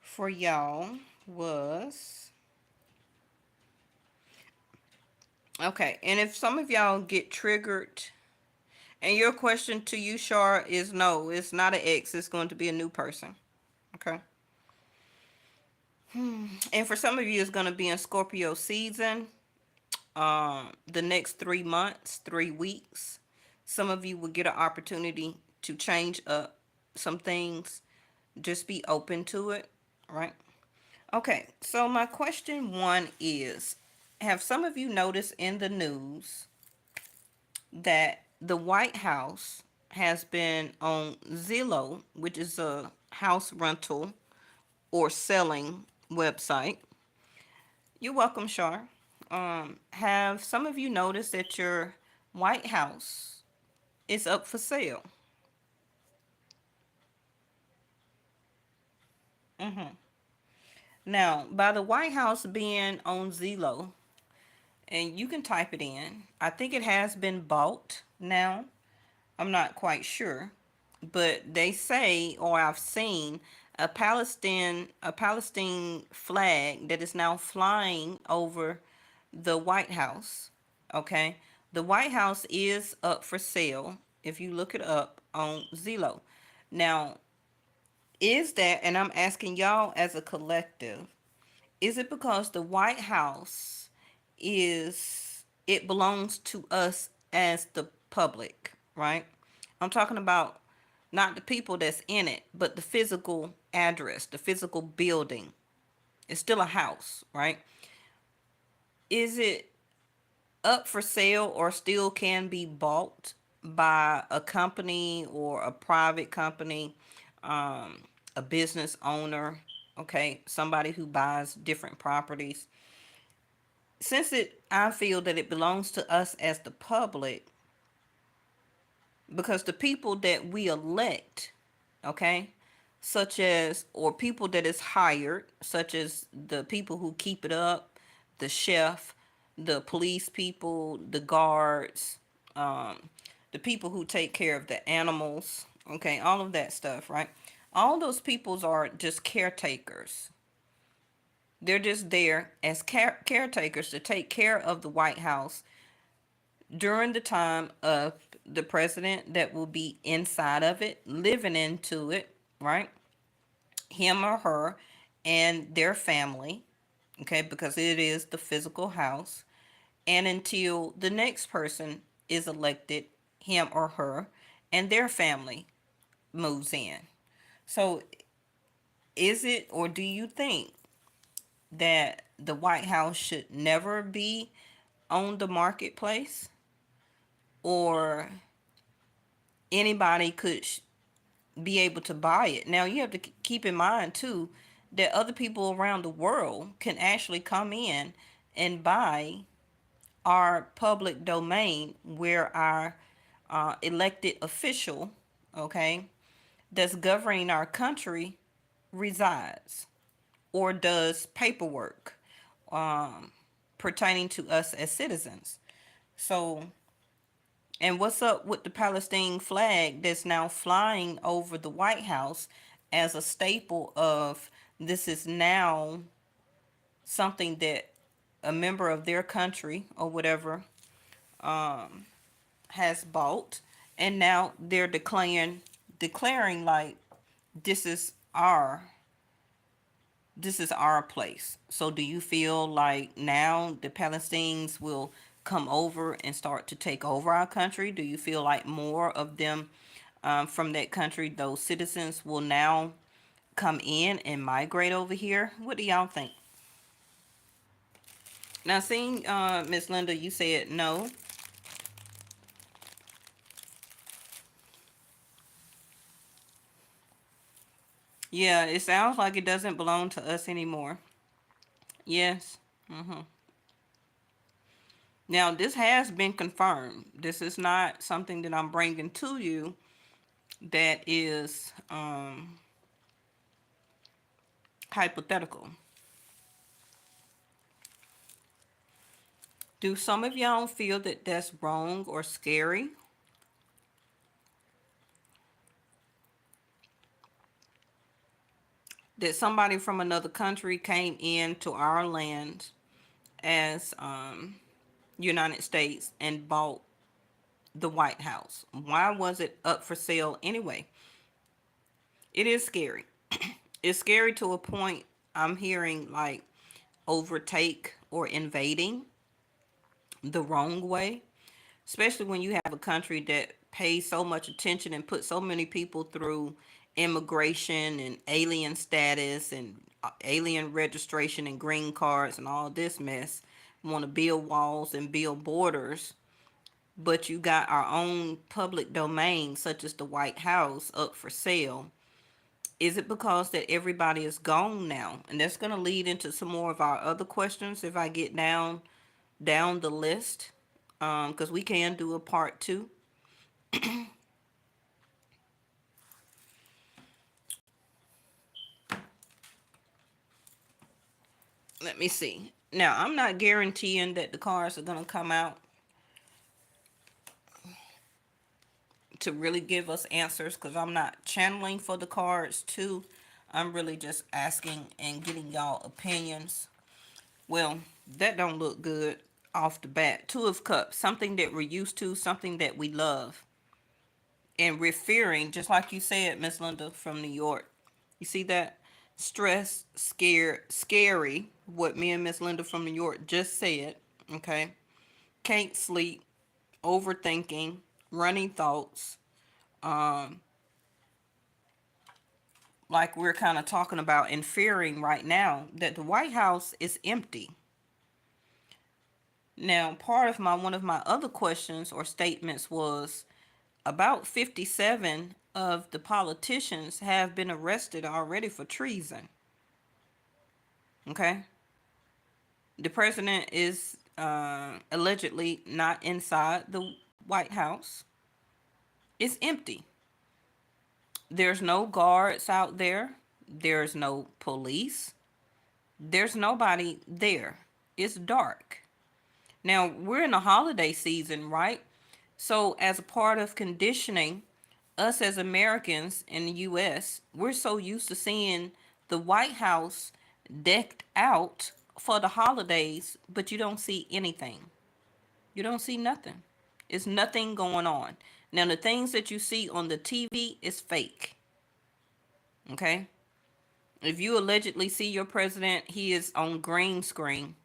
for y'all was, okay, and if some of y'all get triggered, and your question to you, Shar, is no, it's not an ex, it's going to be a new person. Okay. And for some of you, it's going to be in Scorpio season. The next 3 months, 3 weeks, some of you will get an opportunity to change up some things. Just be open to it, right? Okay, so my question one is, have some of you noticed in the news that the White House has been on Zillow, which is a house rental or selling website? You're welcome, Shar. Have some of you noticed that your White House is up for sale? Now, by the White House being on Zillow, and you can type it in, I think it has been bought now. I'm not quite sure, but they say, or I've seen, a Palestine flag that is now flying over the White House. Okay, the White House is up for sale if you look it up on Zillow. Now, is that, and I'm asking y'all as a collective, is it because the White House it belongs to us as the public, right? I'm talking about not the people that's in it, but the physical address, the physical building. It's still a house, right? Is it up for sale or still can be bought by a company or a private company, a business owner, okay, somebody who buys different properties? Since I feel that it belongs to us as the public, because the people that we elect, okay, such as, or people that is hired, such as the people who keep it up, the chef, the police people, the guards, the people who take care of the animals, okay, all of that stuff, right? All those peoples are just caretakers. They're just there as caretakers to take care of the White House during the time of the president that will be inside of it, living into it, right? Him or her and their family, okay, because it is the physical house. And until the next person is elected, him or her and their family moves in. So, is it, or do you think that the White House should never be on the marketplace, or anybody could be able to buy it? Now, you have to keep in mind too that other people around the world can actually come in and buy our public domain where our elected official, okay, that's governing our country resides or does paperwork um, pertaining to us as citizens. So, and what's up with the Palestine flag that's now flying over the White House as a staple of this is now something that a member of their country or whatever has bought, and now they're declaring like this is our this is our place. So do you feel like now the Palestinians will come over and start to take over our country? Do you feel like more of them from that country, those citizens, will now come in and migrate over here? What do y'all think? Now, seeing Miss Linda, you said no. Yeah, it sounds like it doesn't belong to us anymore. Yes. Now, this has been confirmed. This is not something that I'm bringing to you that is hypothetical. Do some of y'all feel that that's wrong or scary? That somebody from another country came into our land as United States and bought the White House? Why was it up for sale anyway? It is scary. It's scary to a point. I'm hearing like overtake or invading the wrong way, especially when you have a country that pays so much attention and puts so many people through immigration and alien status and alien registration and green cards and all this mess. Want to build walls and build borders, but you got our own public domain, such as the White House, up for sale. Is it because that everybody is gone now? And that's going to lead into some more of our other questions if I get down the list, because we can do a part 2. Let me see. Now, I'm not guaranteeing that the cards are going to come out to really give us answers, because I'm not channeling for the cards too. I'm really just asking and getting y'all opinions. Well, that don't look good off the bat. 2 of Cups, something that we're used to, something that we love. And we're fearing, just like you said, Miss Linda from New York. You see that? Stress, scared, scary, what me and Miss Linda from New York just said. Okay. Can't sleep, overthinking, running thoughts. Um, like we're kind of talking about and fearing right now that the White House is empty. Now, part of my one of my other questions or statements was about 57 of the politicians have been arrested already for treason. Okay. The president is allegedly not inside the White House. It's empty. There's no guards out there. There's no police. There's nobody there. It's dark. Now, we're in the holiday season, right? So, as a part of conditioning, us as Americans in the US, we're so used to seeing the White House decked out for the holidays, but you don't see anything. You don't see nothing. It's nothing going on. Now, the things that you see on the TV is fake. Okay? If you allegedly see your president, he is on green screen.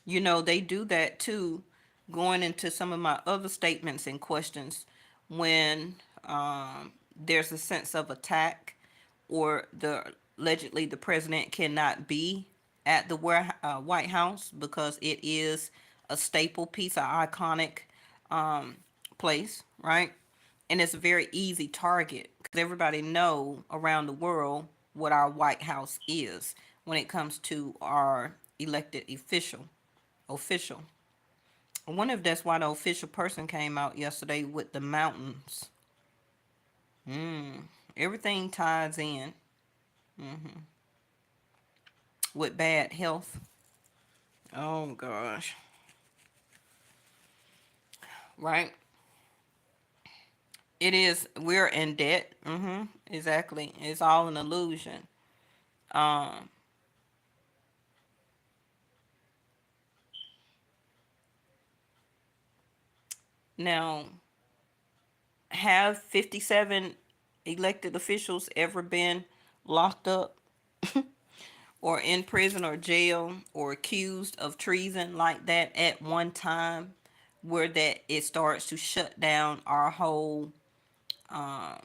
You know, they do that too, going into some of my other statements and questions when there's a sense of attack or the allegedly the president cannot be at the White House because it is a staple piece of iconic place, right? And it's a very easy target because everybody know around the world what our White House is when it comes to our elected official. I wonder if that's why the official person came out yesterday with the mountains. Everything ties in with bad health. Oh gosh. Right? It is. We're in debt. Exactly. It's all an illusion. Um. Now, have 57 elected officials ever been locked up or in prison or jail or accused of treason like that at one time, where that it starts to shut down our whole uh,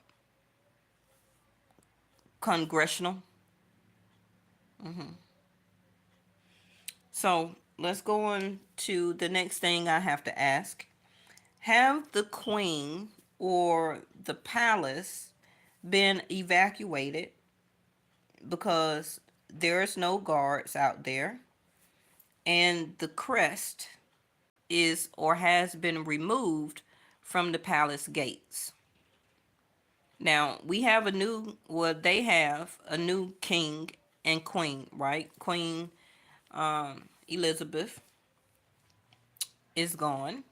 congressional? So let's go on to the next thing I have to ask. Have the queen or the palace been evacuated because there's no guards out there and the crest is or has been removed from the palace gates? Now, we have a new, well, they have a new king and queen, right? Queen Elizabeth is gone.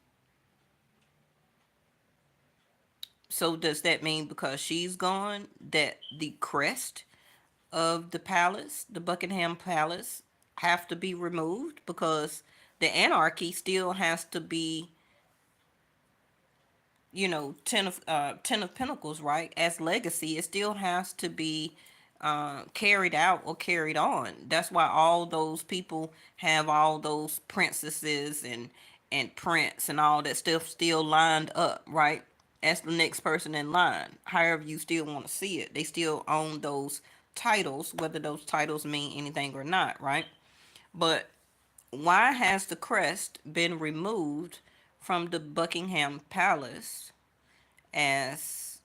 So does that mean because she's gone that the crest of the palace, the Buckingham Palace, have to be removed? Because the anarchy still has to be, ten of Pentacles, right? As legacy, it still has to be carried out or carried on. That's why all those people have all those princesses and prince and all that stuff still lined up, right? As the next person in line. However you still want to see it, they still own those titles, whether those titles mean anything or not, right? But why has the crest been removed from the Buckingham Palace, as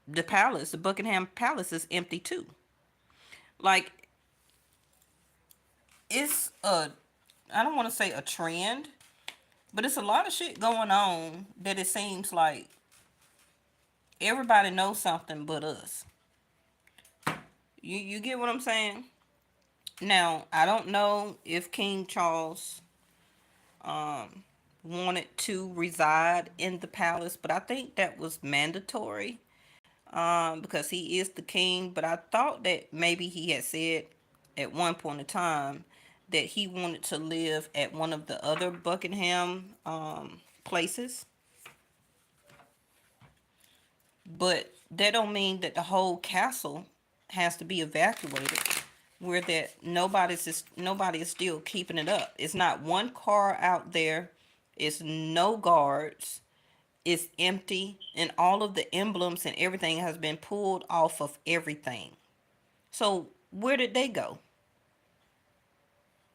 the Buckingham Palace is empty too? Like, it's I don't want to say a trend, but it's a lot of shit going on that it seems like everybody knows something but us. You get what I'm saying? Now, I don't know if King Charles wanted to reside in the palace, but I think that was mandatory because he is the king. But I thought that maybe he had said at one point in time that he wanted to live at one of the other Buckingham places. But that don't mean that the whole castle has to be evacuated. Where that nobody is still keeping it up. It's not one car out there. It's no guards. It's empty, and all of the emblems and everything has been pulled off of everything. So where did they go?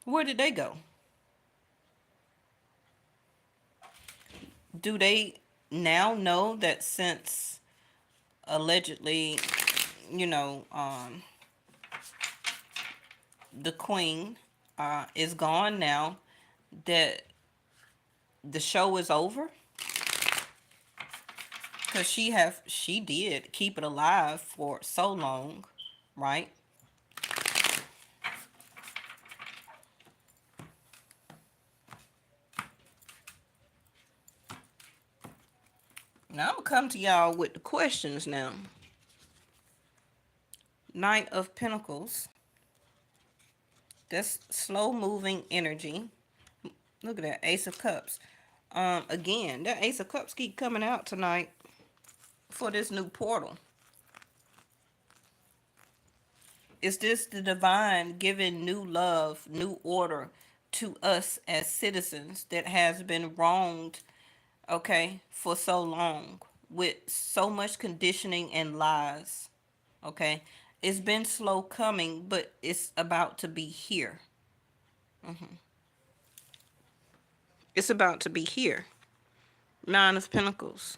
Where did they go? Do they now know that since allegedly, you know, the queen is gone now, that the show is over? Because she did keep it alive for so long, right? Now I'm gonna come to y'all with the questions now. Knight of Pentacles. That's slow moving energy. Look at that, Ace of Cups. Again, that Ace of Cups keep coming out tonight for this new portal. Is this the divine giving new love, new order to us as citizens that has been wronged, okay, for so long with so much conditioning and lies, okay? It's been slow coming, but it's about to be here. It's about to be here. Nine of Pentacles.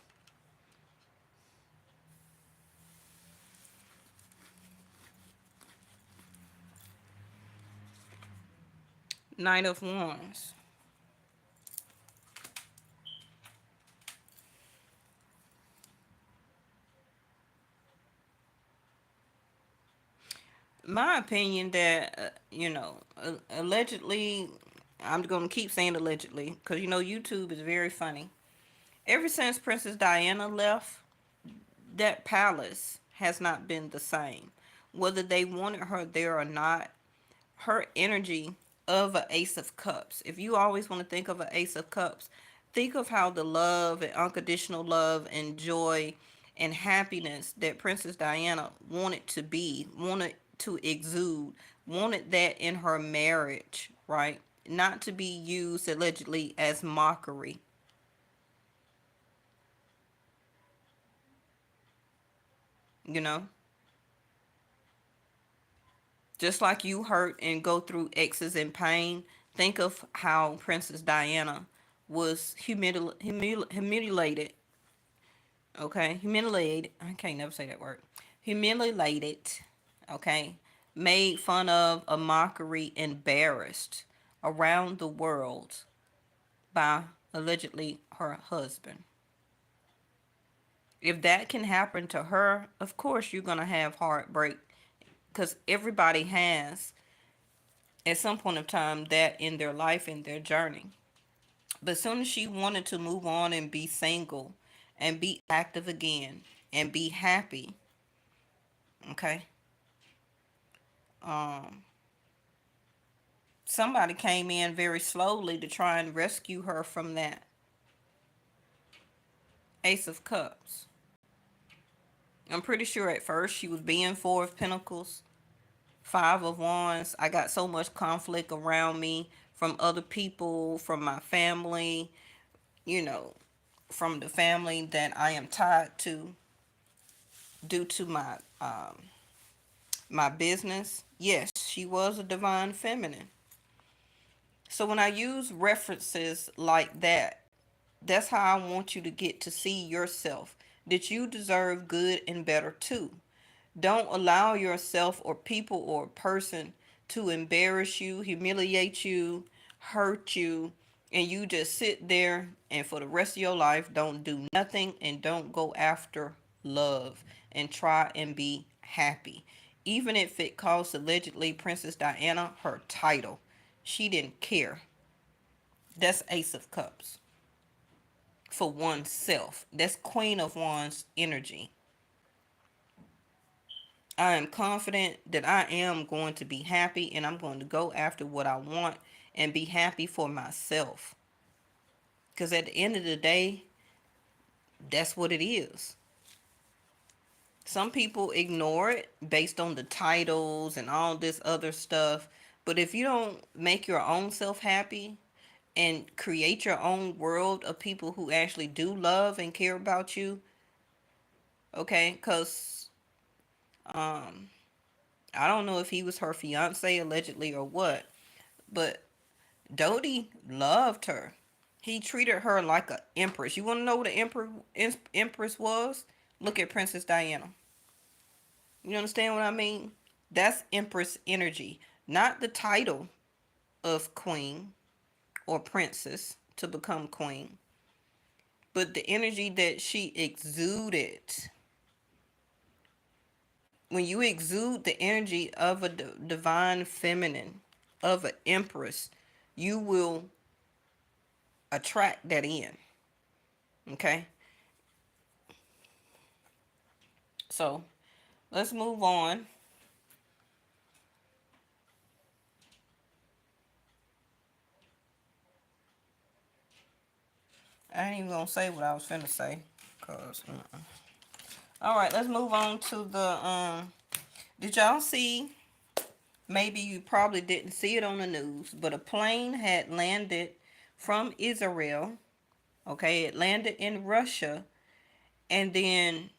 Knight of Wands. My opinion that, allegedly, I'm going to keep saying allegedly because, YouTube is very funny. Ever since Princess Diana left, that palace has not been the same. Whether they wanted her there or not, her energy of an Ace of Cups. If you always want to think of an Ace of Cups, think of how the love and unconditional love and joy and happiness that Princess Diana wanted to be, wanted to exude, wanted that in her marriage, right? Not to be used allegedly as mockery, you know? Just like you hurt and go through X's and pain, think of how Princess Diana was humiliated. Okay, humiliated. I can't never say that word. Humiliated. Okay, made fun of, a mockery, embarrassed around the world by allegedly her husband. If that can happen to her, of course you're gonna have heartbreak because everybody has at some point of time that in their life, in their journey. But as soon as she wanted to move on and be single and be active again and be happy, okay, um, somebody came in very slowly to try and rescue her from that. Ace of Cups. I'm pretty sure at first she was being Four of Pentacles, Five of Wands. I got so much conflict around me from other people, from my family, you know, from the family that I am tied to due to my business. Yes, she was a divine feminine. So when I use references like that, that's how I want you to get to see yourself. That you deserve good and better too. Don't allow yourself or people or a person to embarrass you, humiliate you, hurt you, and you just sit there and for the rest of your life don't do nothing and don't go after love and try and be happy. Even if it costs allegedly Princess Diana her title, she didn't care. That's Ace of Cups for oneself. That's Queen of Wands energy. I am confident that I am going to be happy and I'm going to go after what I want and be happy for myself. Because at the end of the day, that's what it is. Some people ignore it based on the titles and all this other stuff. But if you don't make your own self happy and create your own world of people who actually do love and care about you, okay? Because um, I don't know if he was her fiance allegedly or what, but Dodie loved her. He treated her like an empress. You want to know what an empress was? Look at Princess Diana. You understand what I mean? That's empress energy, not the title of queen or princess to become queen, but the energy that she exuded. When you exude the energy of a divine feminine, of an empress, you will attract that in. Okay? So let's move on. I ain't even gonna say what I was finna say. Cause all right, let's move on to the did y'all see, maybe you probably didn't see it on the news, but a plane had landed from Israel. Okay, it landed in Russia, and then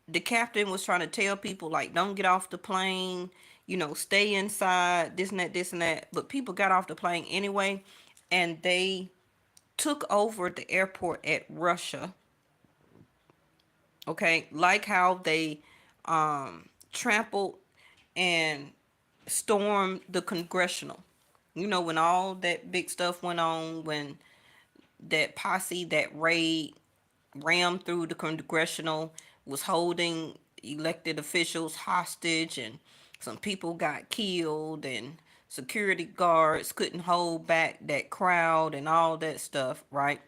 the captain was trying to tell people like don't get off the plane, stay inside, this and that, this and that. But people got off the plane anyway, and they took over the airport at Russia. Okay, like how they trampled and stormed the congressional. You know, when all that big stuff went on, when that posse, that raid rammed through the congressional, was holding elected officials hostage, and some people got killed, and security guards couldn't hold back that crowd and all that stuff, right?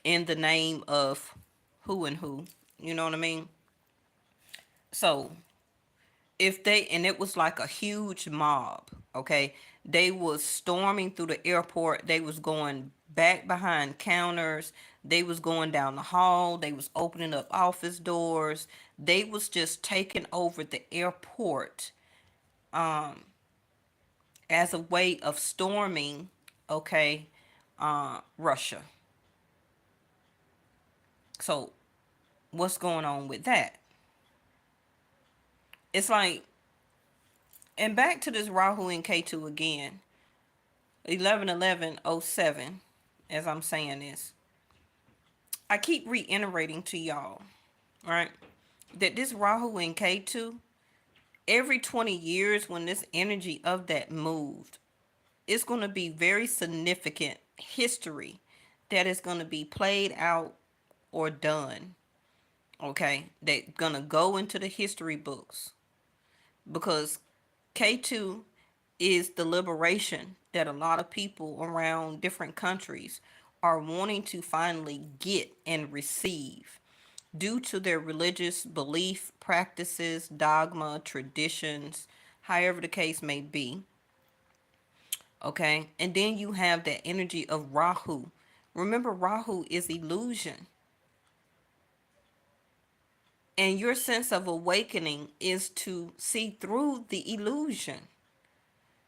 In the name of who and who. You know what I mean? So if they, and it was like a huge mob, okay, they was storming through the airport, they was going back behind counters, they was going down the hall, they was opening up office doors, they was just taking over the airport as a way of storming, okay, Russia. So what's going on with that? It's like, and back to this Rahu and K2 again, 11/11/07, as I'm saying this, I keep reiterating to y'all, right, that this Rahu in K2, every 20 years when this energy of that moved, it's going to be very significant history that is going to be played out or done, okay, that going to go into the history books, because K2 is the liberation that a lot of people around different countries are wanting to finally get and receive due to their religious belief, practices, dogma, traditions, however the case may be. Okay, and then you have that energy of Rahu. Remember, Rahu is illusion, and your sense of awakening is to see through the illusion,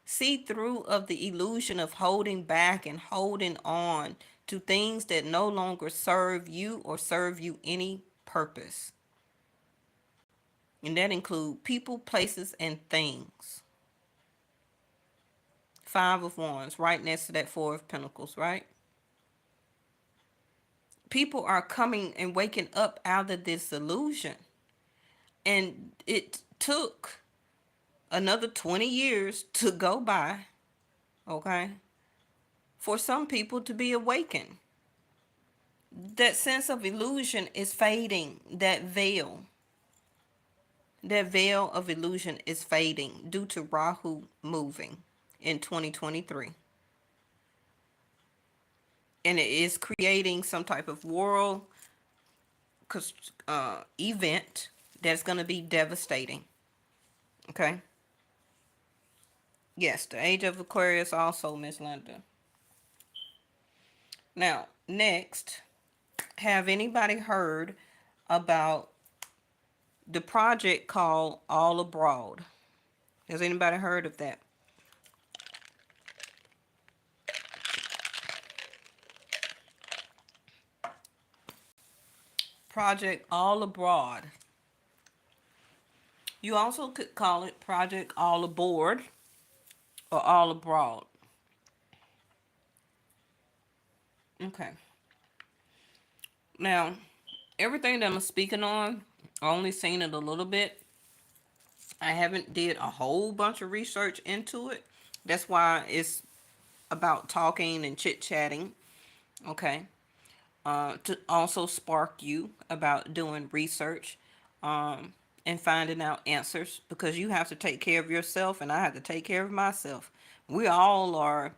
see through of the illusion of holding back and holding on to things that no longer serve you or serve you any purpose. And that include people, places, and things. Five of Wands, right next to that Four of Pentacles, right? People are coming and waking up out of this illusion. And it took another 20 years to go by, okay, for some people to be awakened. That sense of illusion is fading. That veil of illusion is fading due to Rahu moving in 2023. And it is creating some type of world event that's going to be devastating. Okay? Yes, the age of Aquarius also, Miss Linda. Now, next, have anybody heard about the project called All Abroad? Has anybody heard of that? Project All Abroad. You also could call it Project All Aboard or All Abroad. Okay. Now, everything that I'm speaking on, I only seen it a little bit. I haven't did a whole bunch of research into it. That's why it's about talking and chit-chatting. Okay. To also spark you about doing research and finding out answers, because you have to take care of yourself and I have to take care of myself. We all are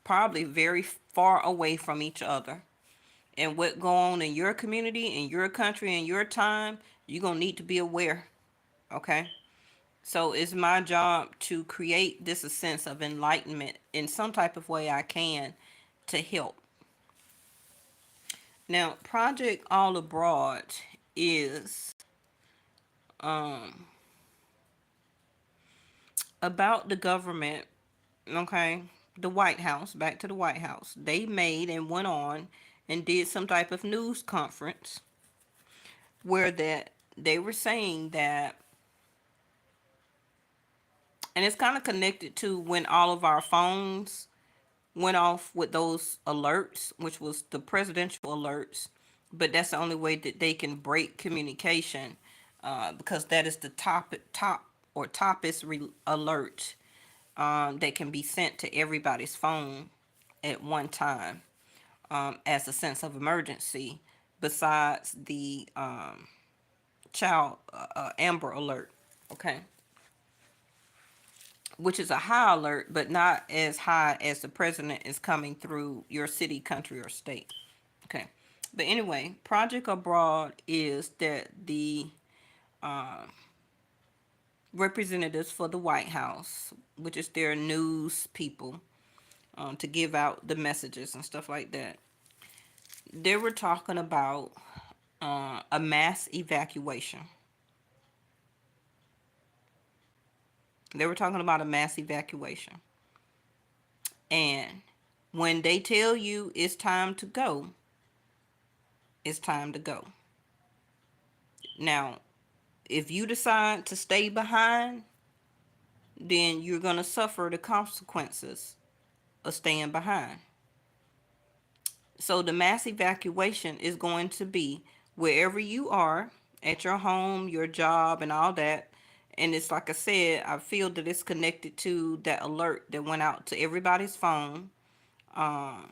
probably very far away from each other. And what go on in your community, in your country, in your time, you're going to need to be aware. Okay? So it's my job to create this a sense of enlightenment in some type of way I can to help. Now, Project All Abroad is about the government, okay? The White House, back to the White House. They made and went on and did some type of news conference where that they were saying that, and it's kind of connected to when all of our phones went off with those alerts, which was the presidential alerts, but that's the only way that they can break communication, because that is the top or toppest alert that can be sent to everybody's phone at one time, as a sense of emergency, besides the child Amber Alert. Okay, which is a high alert, but not as high as the president is coming through your city, country, or state. Okay, but anyway, Project Abroad is that the representatives for the White House, which is their news people, to give out the messages and stuff like that. They were talking about a mass evacuation. They were talking about a mass evacuation. And when they tell you it's time to go, it's time to go. Now, if you decide to stay behind, then you're going to suffer the consequences of staying behind. So the mass evacuation is going to be wherever you are, at your home, your job, and all that. And it's like I said, I feel that it's connected to that alert that went out to everybody's phone on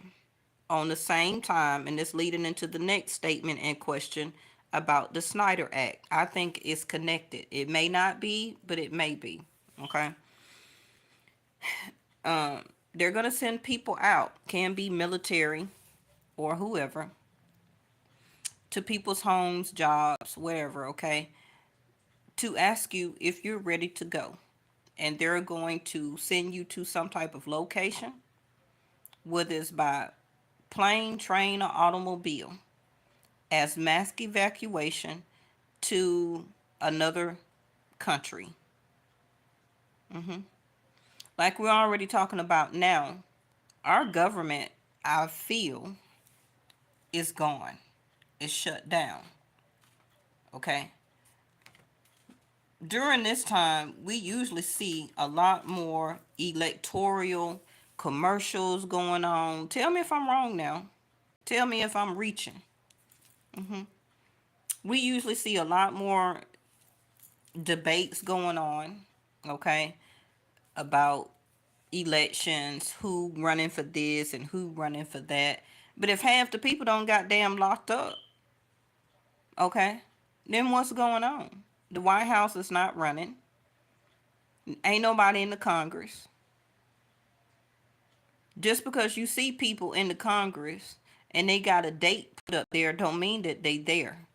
the same time. And it's leading into the next statement and question about the Snyder Act. I think it's connected. It may not be, but it may be. Okay. They're going to send people out, can be military or whoever, to people's homes, jobs, whatever, okay, to ask you if you're ready to go. And they're going to send you to some type of location, whether it's by plane, train, or automobile, as mass evacuation to another country. Like we're already talking about now, our government, I feel, is gone. It's shut down. Okay. During this time, we usually see a lot more electoral commercials going on. Tell me if I'm wrong now. Tell me if I'm reaching. We usually see a lot more debates going on, okay, about elections, who running for this and who running for that. But if half the people don't got damn locked up, okay, then what's going on? The White House is not running. Ain't nobody in the Congress. Just because you see people in the Congress and they got a date put up there don't mean that they there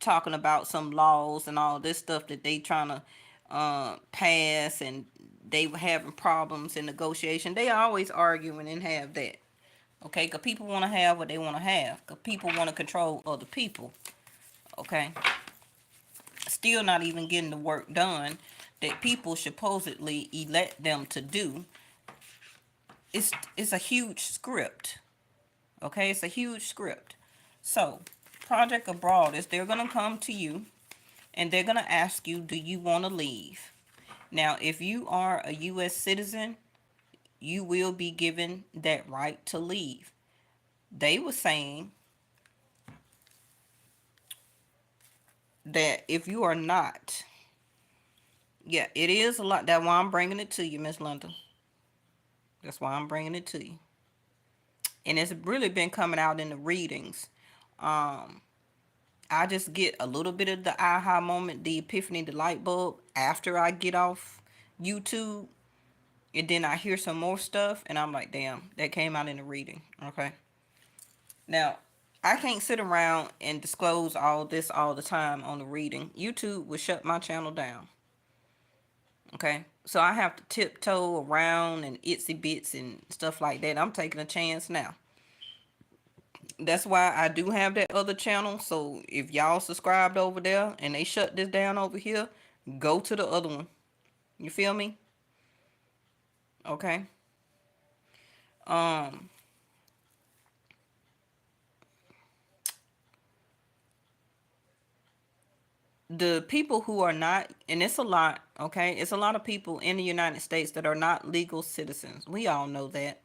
talking about some laws and all this stuff that they trying to pass, and they were having problems in negotiation. They always arguing and have that. Okay, because people want to have what they want to have. Because people want to control other people. Okay. Still not even getting the work done that people supposedly elect them to do. It's a huge script. Okay, it's a huge script. So, Project Abroad is they're going to come to you and they're going to ask you, do you want to leave? Now, if you are a U.S. citizen, you will be given that right to leave. They were saying that if you are not, yeah, it is a lot. That's why I'm bringing it to you, Miss Linda. That's why I'm bringing it to you. And it's really been coming out in the readings. I just get a little bit of the aha moment, the epiphany, the light bulb after I get off YouTube. And then I hear some more stuff and I'm like, damn, that came out in the reading. Okay. Now, I can't sit around and disclose all this all the time on the reading. YouTube will shut my channel down. Okay. So I have to tiptoe around and itsy bits and stuff like that. I'm taking a chance now. That's why I do have that other channel. So if y'all subscribed over there and they shut this down over here, go to the other one. You feel me? Okay. The people who are not, and it's a lot, okay? It's a lot of people in the United States that are not legal citizens. We all know that.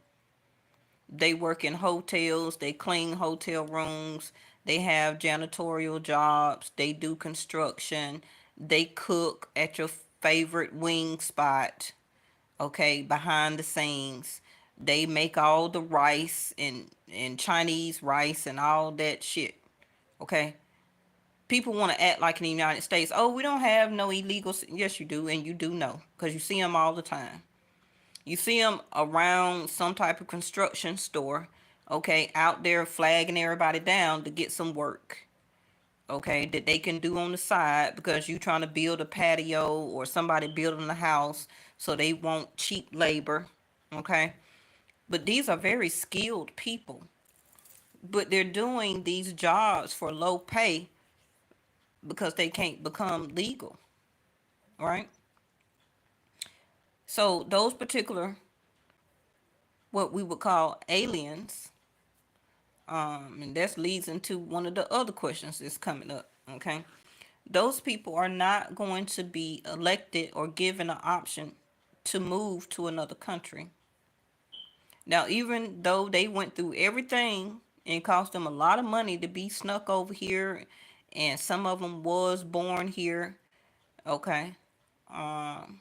They work in hotels, they clean hotel rooms, they have janitorial jobs, they do construction, they cook at your favorite wing spot. okay, behind the scenes. They make all the rice and Chinese rice and all that shit. Okay? People want to act like in the United States, oh, we don't have no illegal. Yes, you do, and you do know because you see them all the time. You see them around some type of construction store, okay, out there flagging everybody down to get some work, okay, that they can do on the side because you trying to build a patio or somebody building a house, so they want cheap labor, okay. But these are very skilled people, but they're doing these jobs for low pay because they can't become legal, right? So those particular, what we would call aliens, and that leads into one of the other questions that's coming up, okay? Those people are not going to be elected or given an option to move to another country. Now, even though they went through everything and cost them a lot of money to be snuck over here, and some of them was born here, okay, um,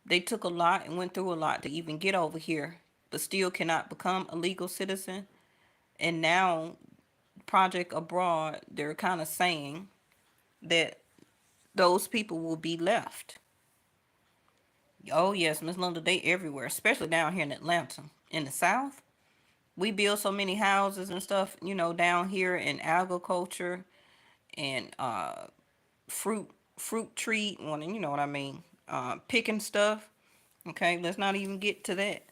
they took a lot and went through a lot to even get over here, but still cannot become a legal citizen. And now, Project Abroad, they're kind of saying that those people will be left. Oh yes, Miss Linda, they everywhere, especially down here in Atlanta, in the South. We build so many houses and stuff, down here in agriculture and fruit fruit tree. Well, you know what I mean, picking stuff. Okay, let's not even get to that.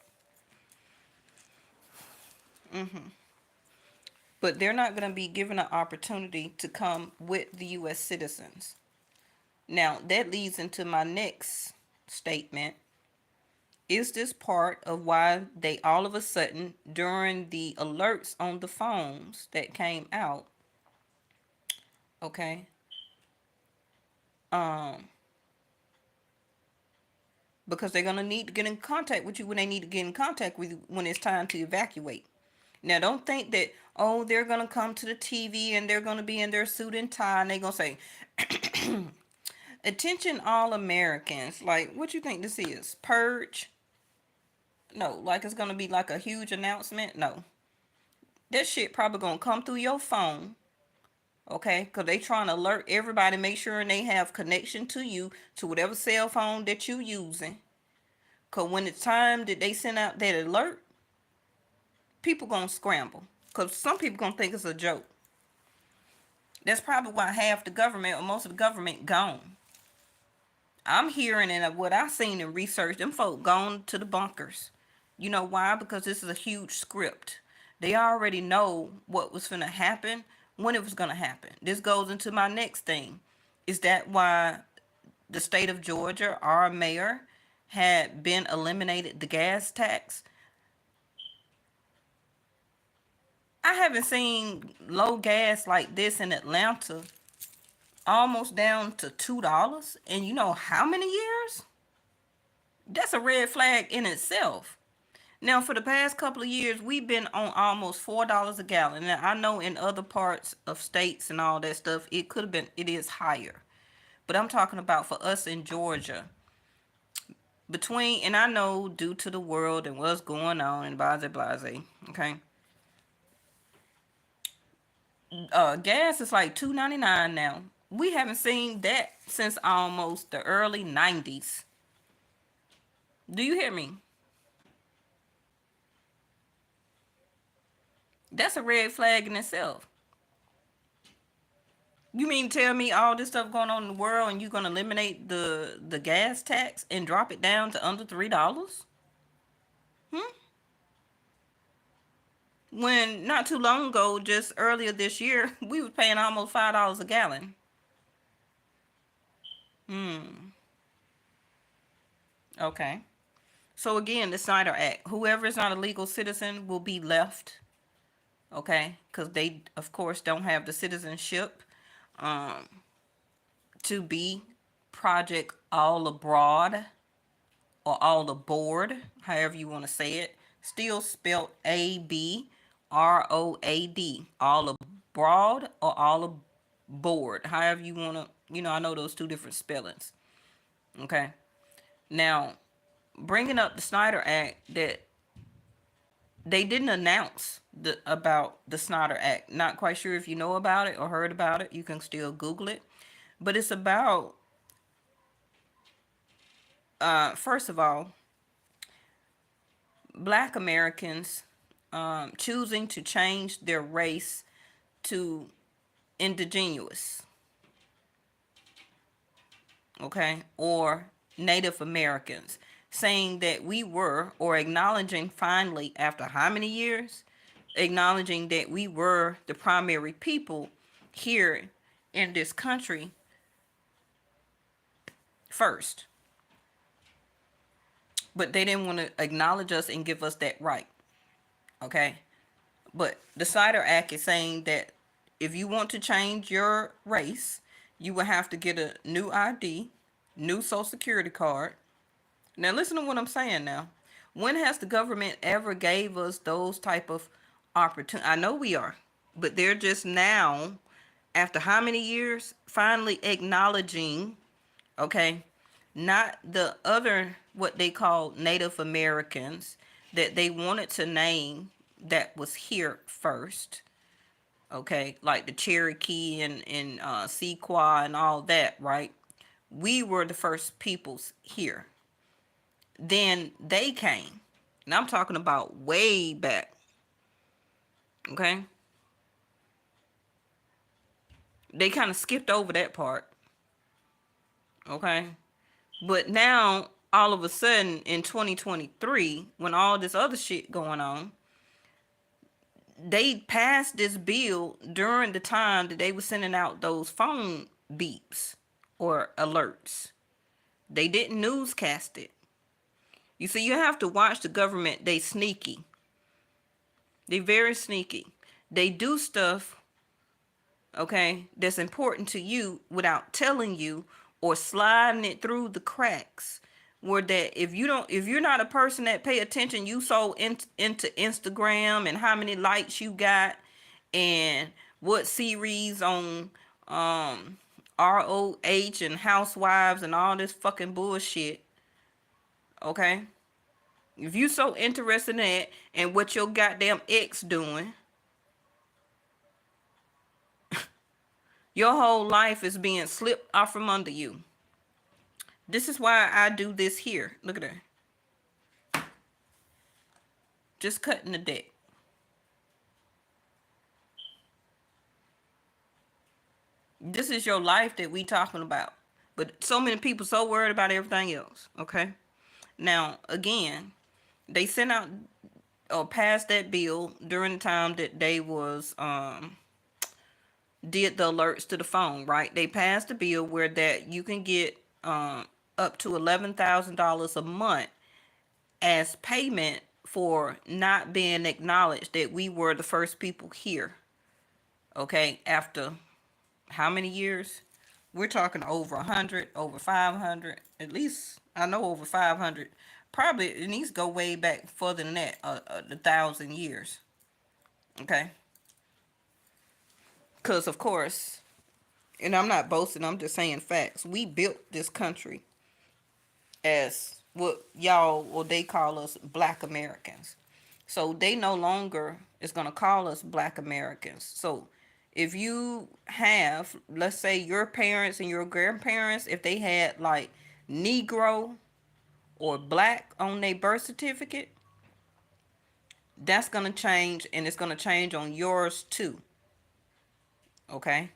But they're not going to be given an opportunity to come with the U.S. citizens. Now that leads into my next statement. Is this part of why they all of a sudden, during the alerts on the phones that came out, okay, um, because they're gonna need to get in contact with you when they need to get in contact with you when it's time to evacuate. Now, don't think that, oh, they're gonna come to the TV and they're gonna be in their suit and tie and they're gonna say, "Attention, all Americans!" Like, what you think this is? Purge? No, like it's gonna be like a huge announcement. No, that shit probably gonna come through your phone, okay? Because they trying to alert everybody, make sure they have connection to you, to whatever cell phone that you using. Because when it's time that they send out that alert, people gonna scramble. Because some people gonna think it's a joke. That's probably why half the government or most of the government gone. I'm hearing, and what I seen in research, them folk gone to the bunkers. You know why? Because this is a huge script. They already know what was going to happen, when it was going to happen. This goes into my next thing. Is that why the state of Georgia, our mayor, had been eliminated the gas tax? I haven't seen low gas like this in Atlanta, almost down to $2. And you know how many years? That's a red flag in itself. Now, for the past couple of years, we've been on almost $4 a gallon. Now, I know in other parts of states and all that stuff, it is higher. But I'm talking about for us in Georgia, and I know due to the world and what's going on and blase blase, okay? Gas is like $2.99 now. We haven't seen that since almost the early 90s. Do you hear me? That's a red flag in itself. You mean tell me all this stuff going on in the world and you're gonna eliminate the gas tax and drop it down to under $3? Hmm? When not too long ago, just earlier this year, we was paying almost $5 a gallon. Hmm. Okay. So again, the Snyder Act. Whoever is not a legal citizen will be left. Okay, because they of course don't have the citizenship um to be Project All Abroad or all aboard, however you want to say it, still spelled ABROAD, all abroad or all aboard, however you want to, I know those two different spellings. Okay. Now, bringing up the Snyder Act, that they didn't announce about the Snyder Act. Not quite sure if you know about it or heard about it. You can still Google it. But it's about, first of all, Black Americans choosing to change their race to indigenous, okay, or Native Americans, saying that we were, or acknowledging finally after how many years, acknowledging that we were the primary people here in this country first. But they didn't want to acknowledge us and give us that right, okay? But the Cider Act is saying that if you want to change your race, you will have to get a new ID, new social security card. Now listen to what I'm saying now. When has the government ever gave us those type of opportunity? I know we are, but they're just now, after how many years, finally acknowledging, okay, not the other, what they call Native Americans that they wanted to name that was here first, okay, like the Cherokee and Sequoia and all that, right? We were the first peoples here. Then they came. And I'm talking about way back, okay? They kind of skipped over that part, okay? But now, all of a sudden, in 2023, when all this other shit going on, they passed this bill during the time that they were sending out those phone beeps or alerts. They didn't newscast it. You see, you have to watch the government. They sneaky. They very sneaky. They do stuff, okay, that's important to you without telling you, or sliding it through the cracks. Where that if you're not a person that pay attention, you so into Instagram and how many likes you got and what series on ROH and Housewives and all this fucking bullshit, okay? If you so interested in it and what your goddamn ex doing, your whole life is being slipped off from under you. This is why I do this here. Look at her. Just cutting the deck. This is your life that we talking about. But so many people so worried about everything else. Okay. Now, again, they sent out or passed that bill during the time that they was did the alerts to the phone, right? They passed a bill where that you can get up to $11,000 a month as payment for not being acknowledged that we were the first people here. Okay, after how many years? We're talking over 100, over 500, at least I know over 500. Probably it needs to go way back further than that, 1,000 years. Okay, because of course, and I'm not boasting, I'm just saying facts. We built this country as what y'all or they call us Black Americans. So they no longer is going to call us Black Americans. So if you have, let's say your parents and your grandparents, if they had like Negro or Black on their birth certificate, that's going to change, and it's going to change on yours too. Okay?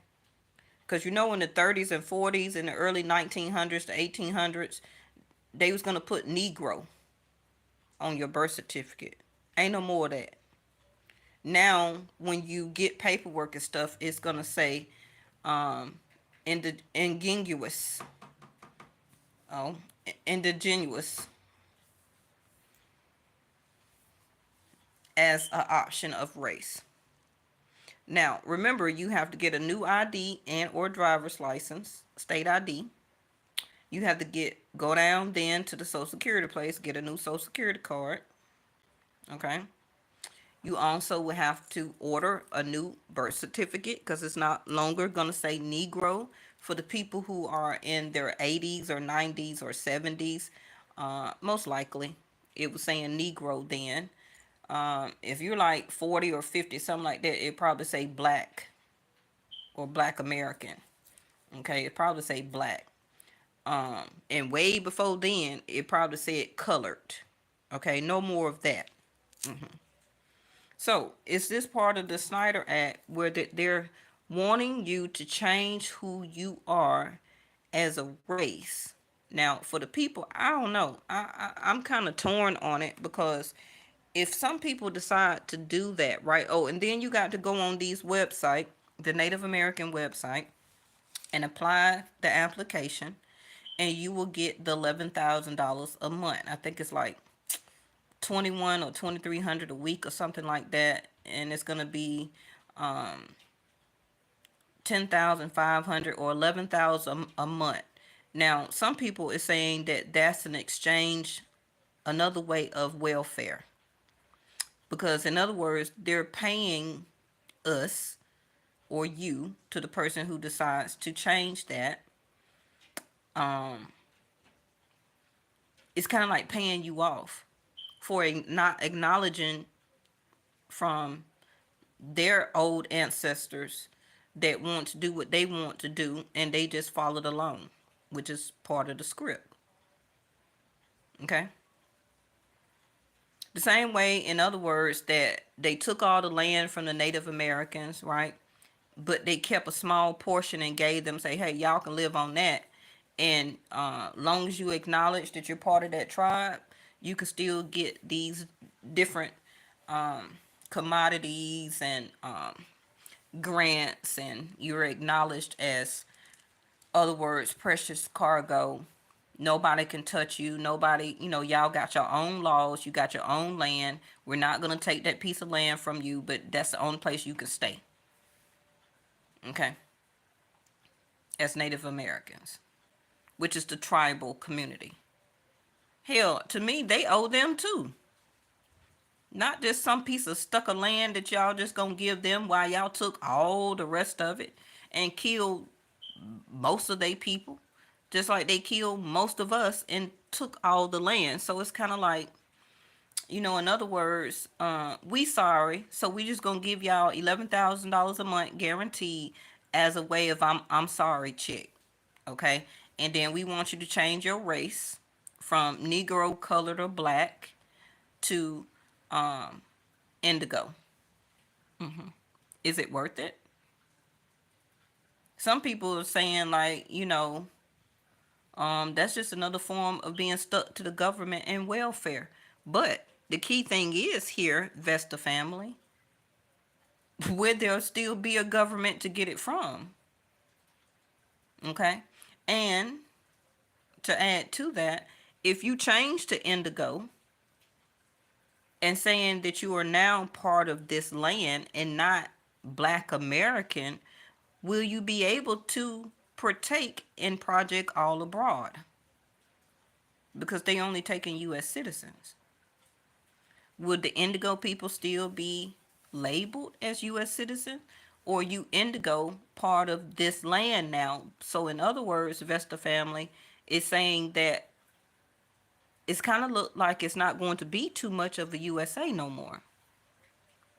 Because you know in the 30s and 40s, in the early 1900s to 1800s, they was going to put Negro on your birth certificate. Ain't no more of that. Now, when you get paperwork and stuff, it's going to say indigenous. Oh, indigenous as an option of race. Now, remember, you have to get a new ID and or driver's license, state ID. You have to go down then to the Social Security place, get a new Social Security card. Okay. You also will have to order a new birth certificate because it's not longer going to say Negro for the people who are in their 80s or 90s or 70s. Most likely, it was saying Negro then. If you're like 40 or 50, something like that, it probably say black or black American. Okay, it probably say black. And way before then, it probably said colored. Okay, no more of that. So, is this part of the Snyder Act where they're wanting you to change who you are as a race? Now, for the people, I don't know. I'm kind of torn on it because if some people decide to do that, right? Oh, and then you got to go on these website, the Native American website, and apply the application, and you will get the $11,000 a month. I think it's like 21 or 2,300 a week or something like that, and it's gonna be 10,500 or 11,000 a month. Now, some people is saying that that's an exchange, another way of welfare, because in other words, they're paying us or you to the person who decides to change that. Um, it's kind of like paying you off for not acknowledging from their old ancestors that want to do what they want to do and they just followed along, which is part of the script. Okay? The same way, in other words, that they took all the land from the Native Americans, right? But they kept a small portion and gave them, say, hey, y'all can live on that. And long as you acknowledge that you're part of that tribe, you can still get these different commodities and grants, and you're acknowledged as, other words, precious cargo. Nobody can touch you. Nobody, y'all got your own laws. You got your own land. We're not going to take that piece of land from you, but that's the only place you can stay. Okay? As Native Americans, which is the tribal community. Hell, to me, they owe them too. Not just some piece of stuck of land that y'all just gonna give them while y'all took all the rest of it and killed most of they people. Just like they killed most of us and took all the land. So it's kind of like, in other words, we sorry. So we just gonna give y'all $11,000 a month guaranteed as a way of I'm sorry check. Okay? And then we want you to change your race from Negro, colored, or black to indigo. Is it worth it? Some people are saying like, that's just another form of being stuck to the government and welfare. But the key thing is here, Vesta family, where there'll still be a government to get it from. Okay? And to add to that, if you change to indigo and saying that you are now part of this land and not Black American, will you be able to partake in Project All Abroad? Because they only taking U.S. citizens. Would the indigo people still be labeled as U.S. citizen? Or you indigo part of this land now? So in other words, Vesta family is saying that it's kind of look like it's not going to be too much of a USA no more.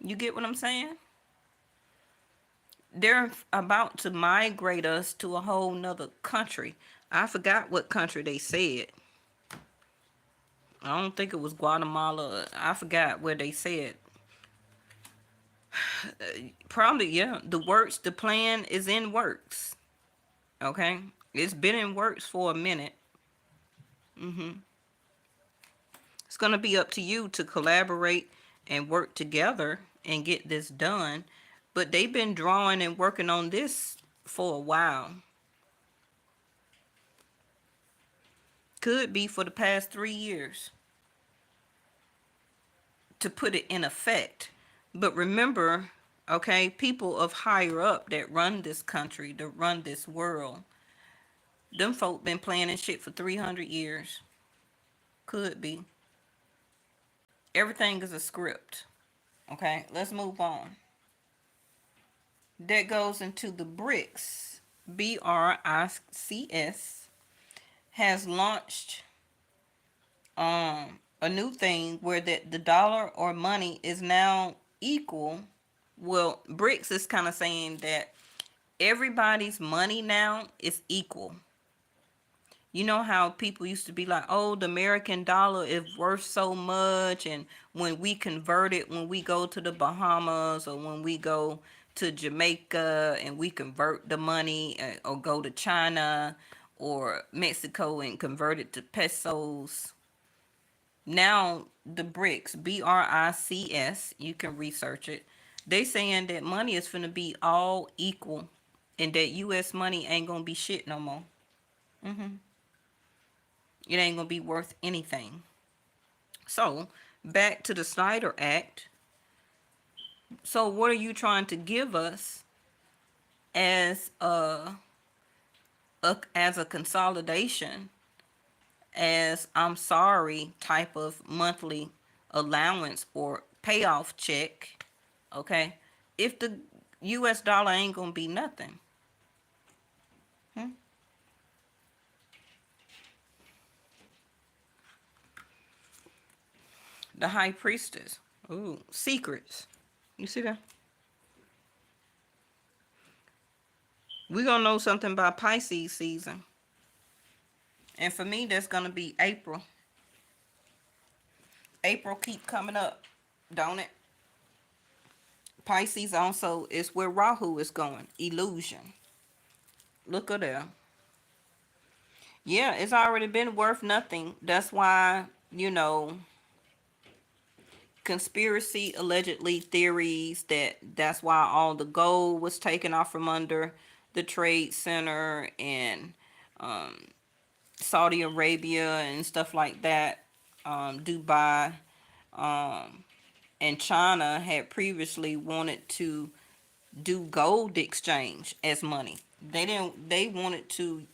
You get what I'm saying? They're about to migrate us to a whole nother country. I forgot what country they said. I don't think it was Guatemala. I forgot where they said. Probably, yeah. The plan is in works. Okay? It's been in works for a minute. It's going to be up to you to collaborate and work together and get this done. But they've been drawing and working on this for a while. Could be for the past 3 years to put it in effect. But remember, okay, people of higher up that run this country, that run this world, them folk been planning shit for 300 years. Could be. Everything is a script. Okay, let's move on. That goes into the BRICS. BRICS has launched a new thing where that the dollar or money is now equal. Well, BRICS is kind of saying that everybody's money now is equal. You know how people used to be like, oh, the American dollar is worth so much. And when we convert it, when we go to the Bahamas or when we go to Jamaica and we convert the money, or go to China or Mexico and convert it to pesos. Now, the BRICS, BRICS, you can research it. They saying that money is finna be all equal and that U.S. money ain't gonna be shit no more. It ain't gonna be worth anything. So, back to the Snyder Act. So, what are you trying to give us as a consolidation, as I'm sorry type of monthly allowance or payoff check? Okay, if the U.S. dollar ain't gonna be nothing. The High Priestess. Ooh, secrets. You see that? We gonna know something about Pisces season. And for me, that's gonna be April. April keep coming up, don't it? Pisces also is where Rahu is going. Illusion. Look at there. Yeah, it's already been worth nothing. That's why, conspiracy allegedly theories that's why all the gold was taken off from under the trade center, and Saudi Arabia and stuff like that, Dubai, and China had previously wanted to do gold exchange as money. They wanted to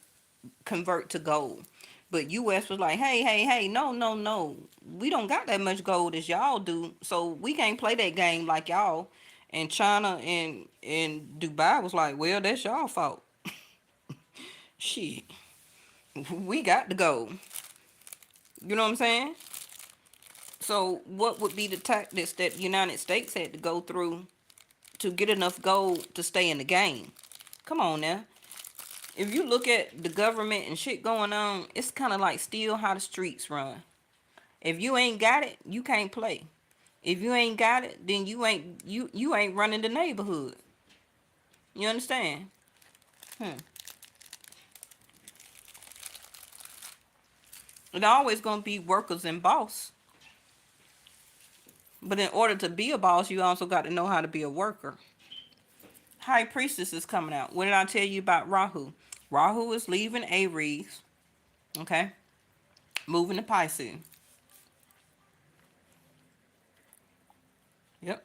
convert to gold. But US was like, hey, hey, hey, no, no, no. We don't got that much gold as y'all do. So we can't play that game like y'all. And China and Dubai was like, well, that's y'all fault. Shit. We got the gold. You know what I'm saying? So what would be the tactics that the United States had to go through to get enough gold to stay in the game? Come on now. If you look at the government and shit going on, it's kind of like still how the streets run. If you ain't got it, you can't play. If you ain't got it, then you ain't running the neighborhood. You understand? Hmm. It's always gonna be workers and boss. But in order to be a boss, you also got to know how to be a worker. High Priestess is coming out. What did I tell you about Rahu? Rahu is leaving Aries, okay? Moving to Pisces. Yep.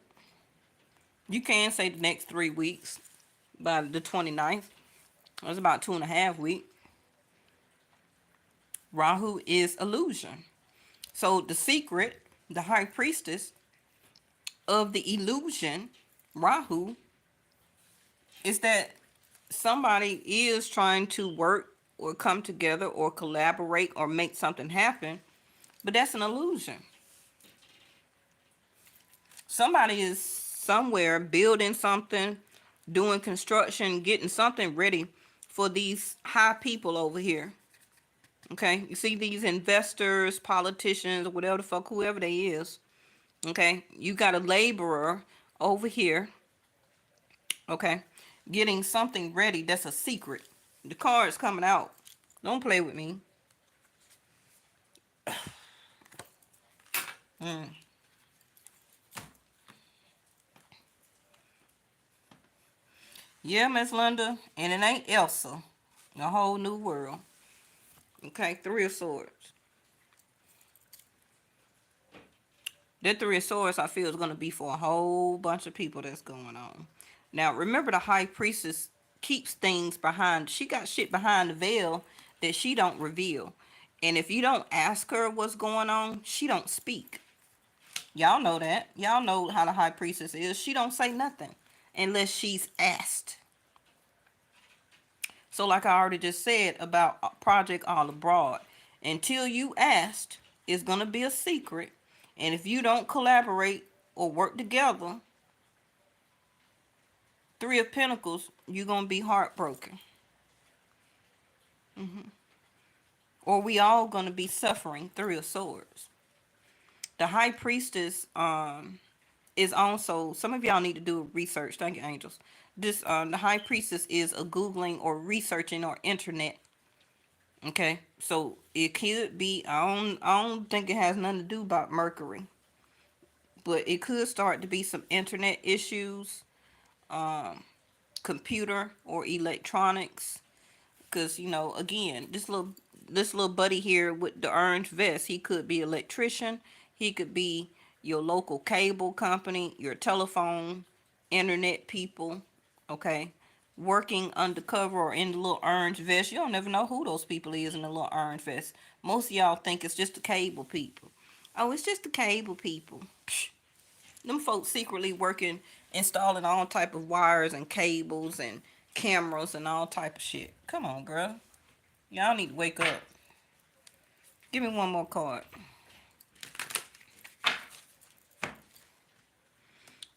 You can say the next 3 weeks by the 29th. That's about 2.5 weeks. Rahu is illusion. So the secret, the High Priestess of the illusion, Rahu, is that somebody is trying to work or come together or collaborate or make something happen, but that's an illusion. Somebody is somewhere building something, doing construction, getting something ready for these high people over here. Okay, you see these investors, politicians, or whatever the fuck, whoever they is. Okay, you got a laborer over here. Okay, getting something ready that's a secret. The card's coming out. Don't play with me. Mm. Yeah, Miss Linda, and it ain't Elsa. A whole new world. Okay, Three of Swords. That Three of Swords, I feel, is going to be for a whole bunch of people that's going on. Now, remember, the High Priestess keeps things behind. She got shit behind the veil that she don't reveal. And if you don't ask her what's going on, she don't speak. Y'all know that. Y'all know how the High Priestess is. She don't say nothing unless she's asked. So like I already just said about Project All Abroad, until you asked, It's going to be a secret. And if you don't collaborate or work together, Three of Pentacles, you're going to be heartbroken. Or we all going to be suffering. Three of Swords. The High Priestess is also, some of y'all need to do research. Thank you, angels. This the High Priestess is a Googling or researching or internet. Okay, so it could be, I don't think it has nothing to do about Mercury, but it could start to be some internet issues, um, computer or electronics. Because, you know, again, this little buddy here with the orange vest, he could be electrician. He could be your local cable company, your telephone, internet people. Okay, working undercover or in the little orange vest. You don't never know who those people is in the little orange vest. Most of y'all think it's just the cable people. Oh, it's just the cable people. Psh, them folks secretly working, installing all type of wires and cables and cameras and all type of shit. Come on, girl. Y'all need to wake up. Give me one more card.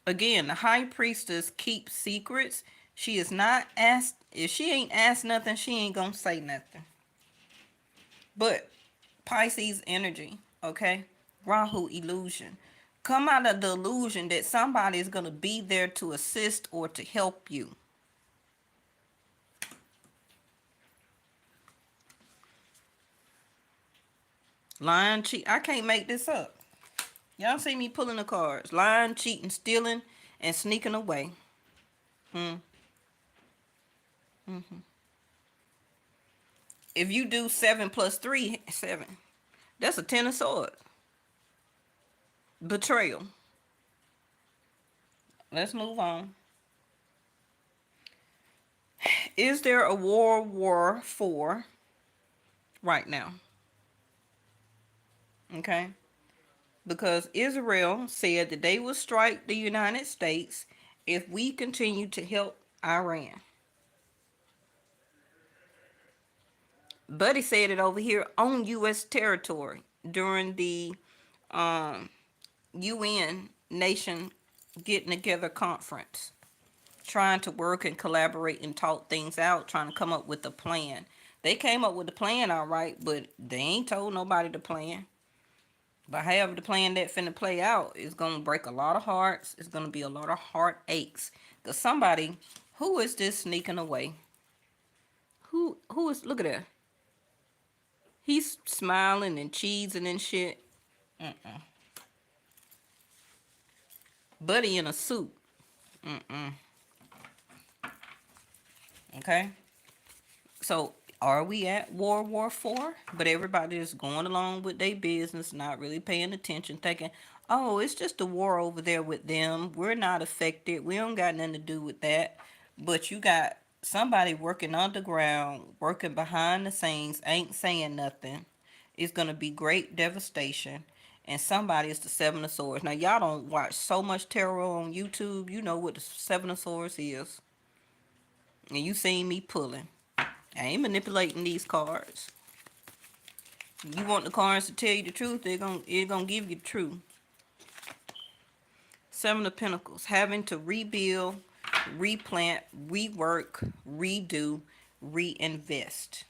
Again, the High Priestess keeps secrets. She is not asked. If she ain't asked nothing, she ain't gonna say nothing. But Pisces energy, okay? Rahu illusion. Come out of the illusion that somebody is gonna be there to assist or to help you. Lying, cheat. I can't make this up. Y'all see me pulling the cards. Lying, cheating, stealing, and sneaking away. Hmm. If you do 7 plus 3, 7. That's a 10 of swords. Betrayal. Let's move on. Is there a World War IV right now? Okay. Because Israel said that they will strike the United States if we continue to help Iran. Buddy said it over here on U.S. territory during the UN nation getting together conference, trying to work and collaborate and talk things out, trying to come up with a plan. They came up with the plan, all right, but they ain't told nobody the plan. But however the plan that finna play out is gonna break a lot of hearts. It's gonna be a lot of heartaches. Cause somebody, who is this sneaking away? Who is, look at that. He's smiling and cheesing and shit. Buddy in a suit. Okay. So are we at World War IV? But everybody is going along with their business, not really paying attention, thinking, oh, it's just a war over there with them. We're not affected. We don't got nothing to do with that. But you got somebody working underground, working behind the scenes, ain't saying nothing. It's going to be great devastation. And somebody is the Seven of Swords. Now, y'all don't watch so much tarot on YouTube. You know what the Seven of Swords is. And you seen me pulling. I ain't manipulating these cards. You want the cards to tell you the truth, it's gonna give you the truth. Seven of Pentacles, having to rebuild, replant, rework, redo, reinvest.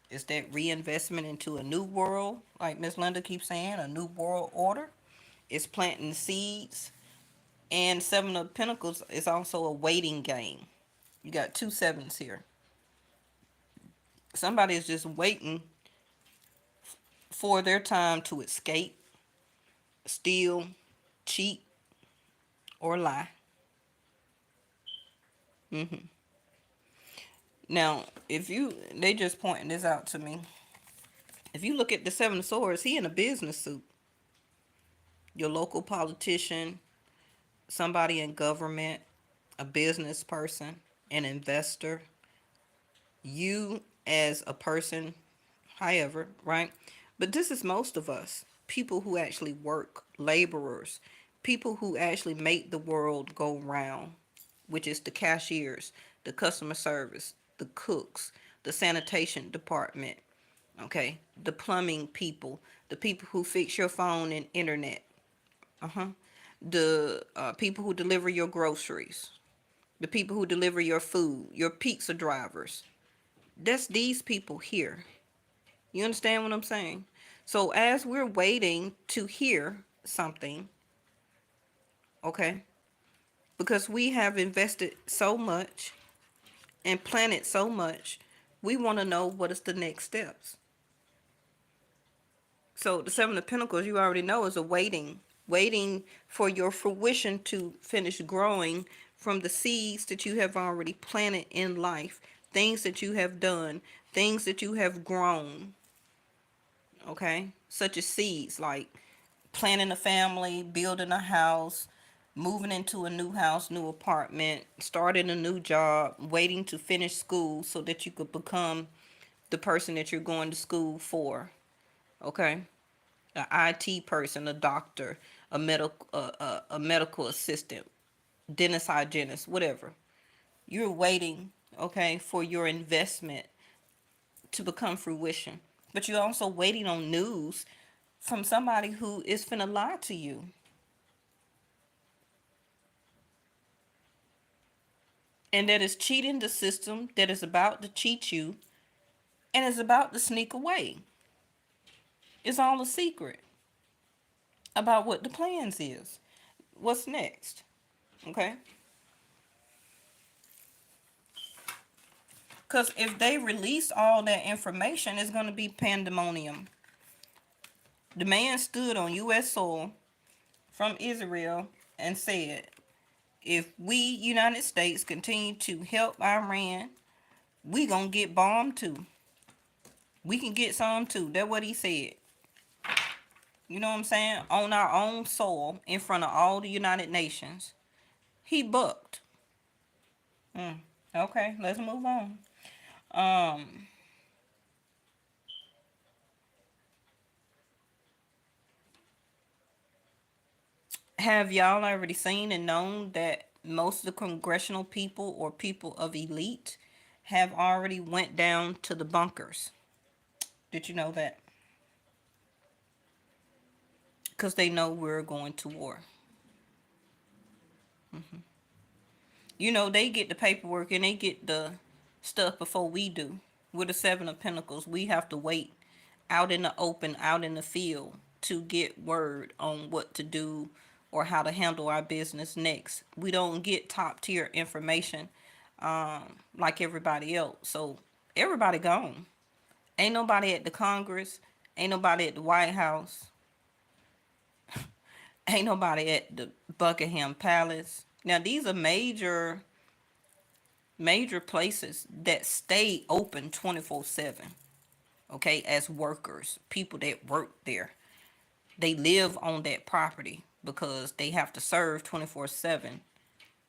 It's that reinvestment into a new world, like Miss Linda keeps saying, a new world order. It's planting seeds. And Seven of Pentacles is also a waiting game. You got two sevens here. Somebody is just waiting for their time to escape, steal, cheat, or lie. Now, if you, they just pointing this out to me. If you look at the Seven of Swords, he in a business suit. Your local politician, somebody in government, a business person, an investor, you as a person, however, right? But this is most of us, people who actually work, laborers, people who actually make the world go round, which is the cashiers, the customer service, the cooks, the sanitation department, okay, the plumbing people, the people who fix your phone and internet, the people who deliver your groceries, the people who deliver your food, your pizza drivers. That's these people here. You understand what I'm saying? So as we're waiting to hear something, okay, because we have invested so much and planted so much, we want to know what is the next steps. So the Seven of Pentacles, you already know, is a waiting for your fruition to finish growing from the seeds that you have already planted in life, things that you have done, things that you have grown, okay? Such as seeds like planning a family, building a house, moving into a new house, new apartment, starting a new job, waiting to finish school so that you could become the person that you're going to school for, okay? An IT person, a doctor, a medical assistant, dentist, hygienist, whatever. You're waiting, okay, for your investment to become fruition. But you're also waiting on news from somebody who is finna lie to you. And that is cheating the system, that is about to cheat you, and is about to sneak away. It's all a secret about what the plans is. What's next? Okay? Because if they release all that information, it's going to be pandemonium. The man stood on U.S. soil from Israel and said, if we, United States, continue to help Iran, we going to get bombed too. We can get some too. That's what he said. You know what I'm saying? On our own soil, in front of all the United Nations. He bucked. Okay, let's move on. Um, have y'all already seen and known that most of the congressional people or people of elite have already went down to the bunkers? Did you know that? Because they know we're going to war. You know, they get the paperwork and they get the stuff before we do. With the Seven of Pentacles, we have to wait out in the open, out in the field, to get word on what to do or how to handle our business next. We don't get top tier information like everybody else. So everybody gone. Ain't nobody at the Congress. Ain't nobody at the White House. Ain't nobody at the Buckingham Palace. Now these are major places that stay open 24/7. Okay, as workers, people that work there. They live on that property because they have to serve 24/7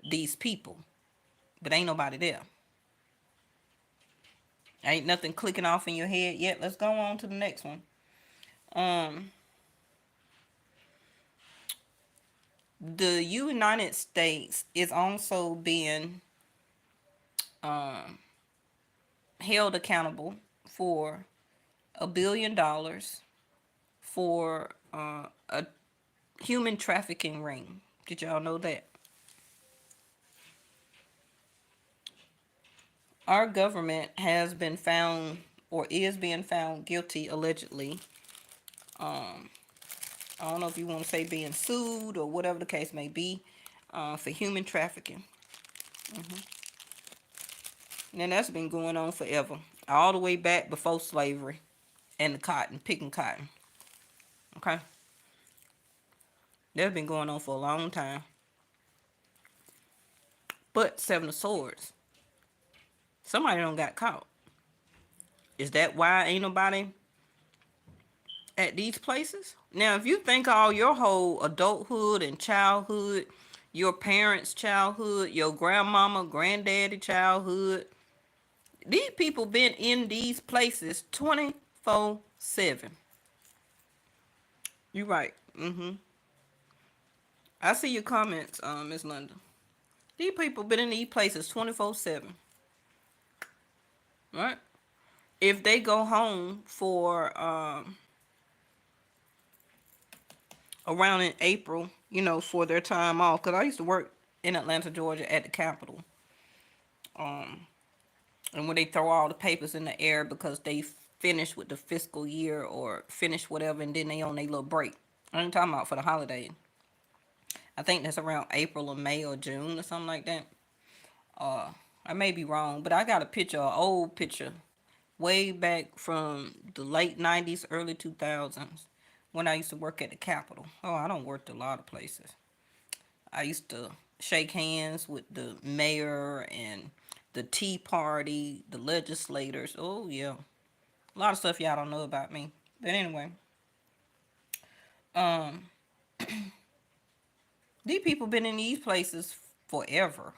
these people. But ain't nobody there. Ain't nothing clicking off in your head yet. Let's go on to the next one. Um the United States is also being held accountable for $1 billion for a human trafficking ring. Did y'all know that? Our government has been found or is being found guilty, allegedly. I don't know if you want to say being sued or whatever the case may be, for human trafficking. And that's been going on forever, all the way back before slavery and the cotton, picking cotton. Okay? That's been going on for a long time. But Seven of Swords, somebody done got caught. Is that why ain't nobody at these places? Now, if you think all your whole adulthood and childhood, your parents' childhood, your grandmama, granddaddy childhood, these people been in these places 24/7. You right. I see your comments, Miss Linda. These people been in these places 24/7. Right? If they go home for around in April, for their time off. Because I used to work in Atlanta, Georgia at the Capitol. And when they throw all the papers in the air because they finish with the fiscal year or finish whatever, and then they on their little break. I ain't talking about for the holiday. I think that's around April or May or June or something like that. Uh, I may be wrong, but I got a picture, an old picture, way back from the late 90s, early 2000s, when I used to work at the Capitol. Oh, I don't work a lot of places. I used to shake hands with the mayor and the Tea Party, the legislators. Oh, yeah. A lot of stuff y'all don't know about me. But anyway, um, these people been in these places forever.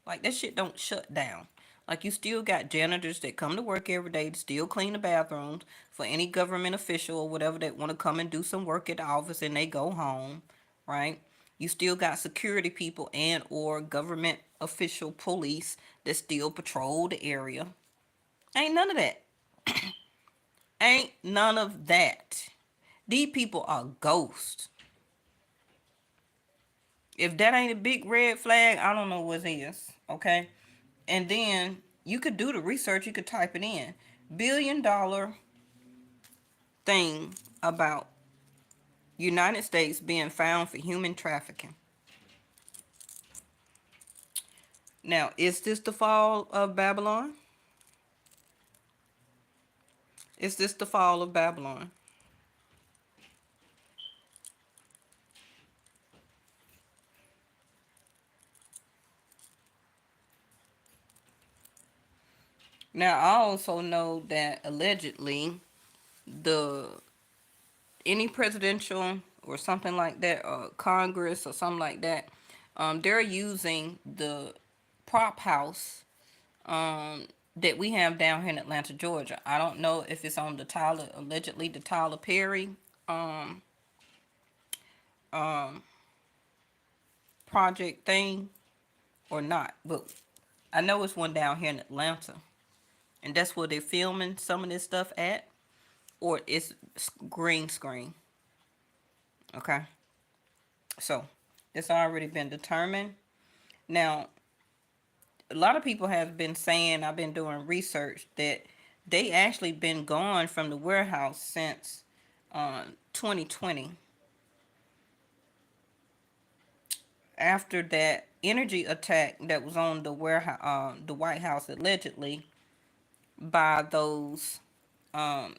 Like, that shit don't shut down. Like, you still got janitors that come to work every day to still clean the bathrooms for any government official or whatever that want to come and do some work at the office and they go home, right? You still got security people and or government official police that still patrol the area. Ain't none of that. Ain't none of that. These people are ghosts. If that ain't a big red flag, I don't know what is. Okay? And then you could do the research, you could type it in. $1 billion thing about United States being found for human trafficking. Now, is this the fall of Babylon? Is this the fall of Babylon? Now, I also know that allegedly the any presidential or something like that, Congress or something like that, they're using the prop house that we have down here in Atlanta, Georgia. I don't know if it's on the Tyler, allegedly the Tyler Perry um, um, project thing or not, but I know it's one down here in Atlanta, and that's where they're filming some of this stuff at, or it's green screen. Okay, so it's already been determined. Now, a lot of people have been saying, I've been doing research, that they actually been gone from the warehouse since 2020, after that energy attack that was on the warehouse, the White House, allegedly by those um,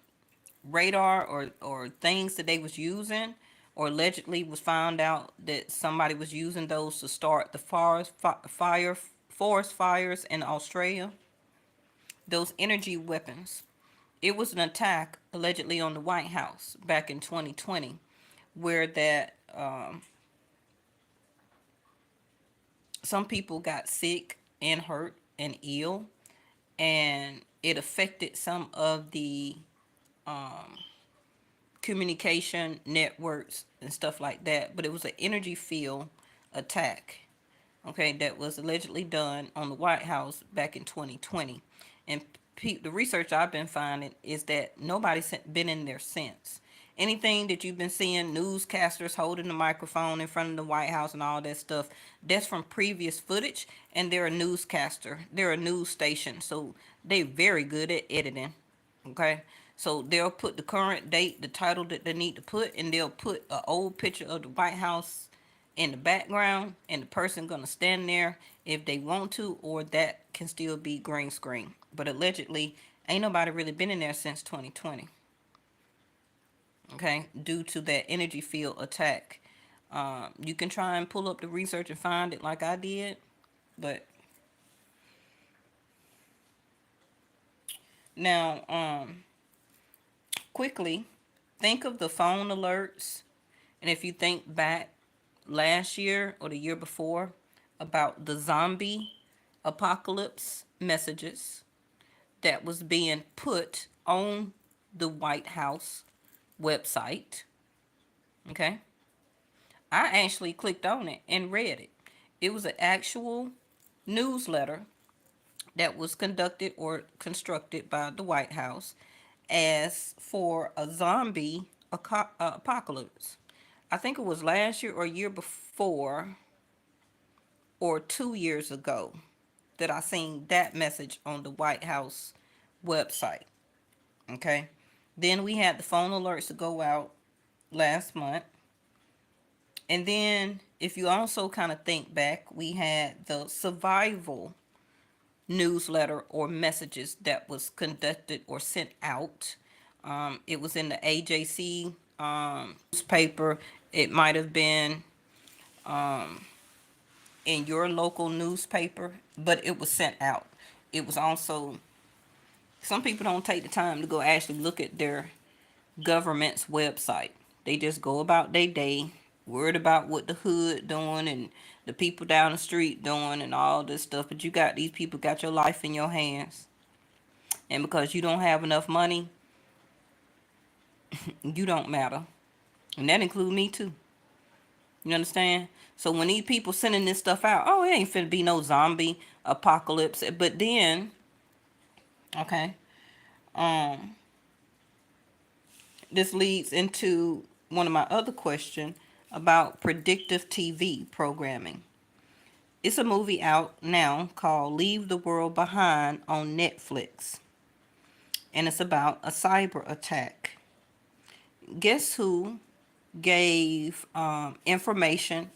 radar or things that they was using, or allegedly was found out that somebody was using those to start the forest fires in Australia. Those energy weapons. It was an attack allegedly on the White House back in 2020, where that some people got sick and hurt and ill, and it affected some of the communication networks and stuff like that. But it was an energy field attack, okay, that was allegedly done on the White House back in 2020. And the research I've been finding is that nobody's been in there since. Anything that you've been seeing, newscasters holding the microphone in front of the White House and all that stuff, that's from previous footage, and they're a newscaster. They're a news station, so they're very good at editing. Okay, so they'll put the current date, the title that they need to put, and they'll put an old picture of the White House in the background, and the person gonna stand there if they want to, or that can still be green screen. But allegedly, ain't nobody really been in there since 2020. Okay, due to that energy field attack. You can try and pull up the research and find it like I did, but now, quickly, think of the phone alerts, and if you think back last year or the year before about the zombie apocalypse messages that was being put on the White House website. Okay. I actually clicked on it and read it. It was an actual newsletter that was conducted or constructed by the White House as for a zombie apocalypse. I think it was last year or year before or 2 years ago that I seen that message on the White House website. Okay. Then we had the phone alerts to go out last month. And then, if you also kind of think back, we had the survival newsletter or messages that was conducted or sent out. It was in the AJC newspaper. It might have been in your local newspaper, but it was sent out. It was also, some people don't take the time to go actually look at their government's website. They just go about their day, worried about what the hood doing and the people down the street doing and all this stuff. But you got these people got your life in your hands. And because you don't have enough money, you don't matter. And that includes me too. You understand? So when these people sending this stuff out, oh, it ain't finna be no zombie apocalypse. But then, okay, um, this leads into one of my other questions about predictive TV programming. It's a movie out now called Leave the World Behind on Netflix. And it's about a cyber attack. Guess who gave information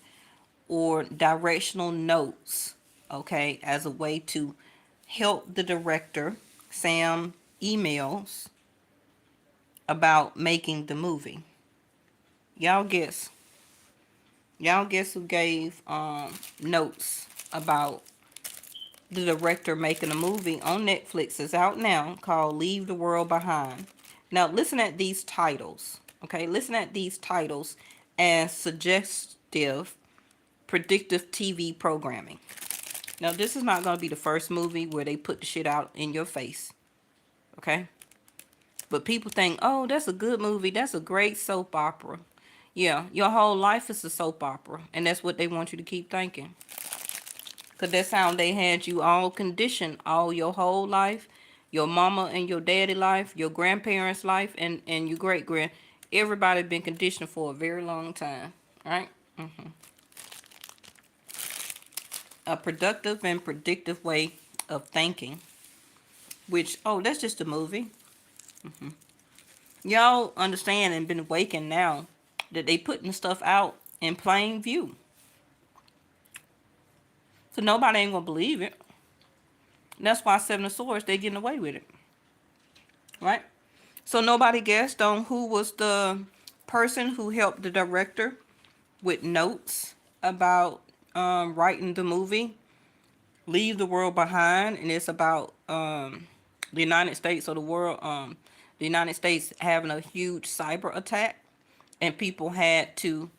or directional notes, okay, as a way to help the director, Sam Emails, about making the movie? Y'all guess. Y'all guess who gave notes about the director making a movie on Netflix? Is out now called Leave the World Behind. Now listen at these titles. Okay, listen at these titles as suggestive predictive TV programming. Now this is not going to be the first movie where they put the shit out in your face. Okay? But people think, oh, that's a good movie. That's a great soap opera. Yeah, your whole life is a soap opera. And that's what they want you to keep thinking. Because that's how they had you all conditioned all your whole life. Your mama and your daddy life, your grandparents' life, and your great-grand. Everybody been conditioned for a very long time. Right? A productive and predictive way of thinking. Which, oh, that's just a movie. Y'all understand and been awakened now that they putting stuff out in plain view. So nobody ain't gonna believe it. And that's why Seven of Swords, they getting away with it. Right? So nobody guessed on who was the person who helped the director with notes about writing the movie Leave the World Behind, and it's about the United States or the world, the United States having a huge cyber attack, and people had to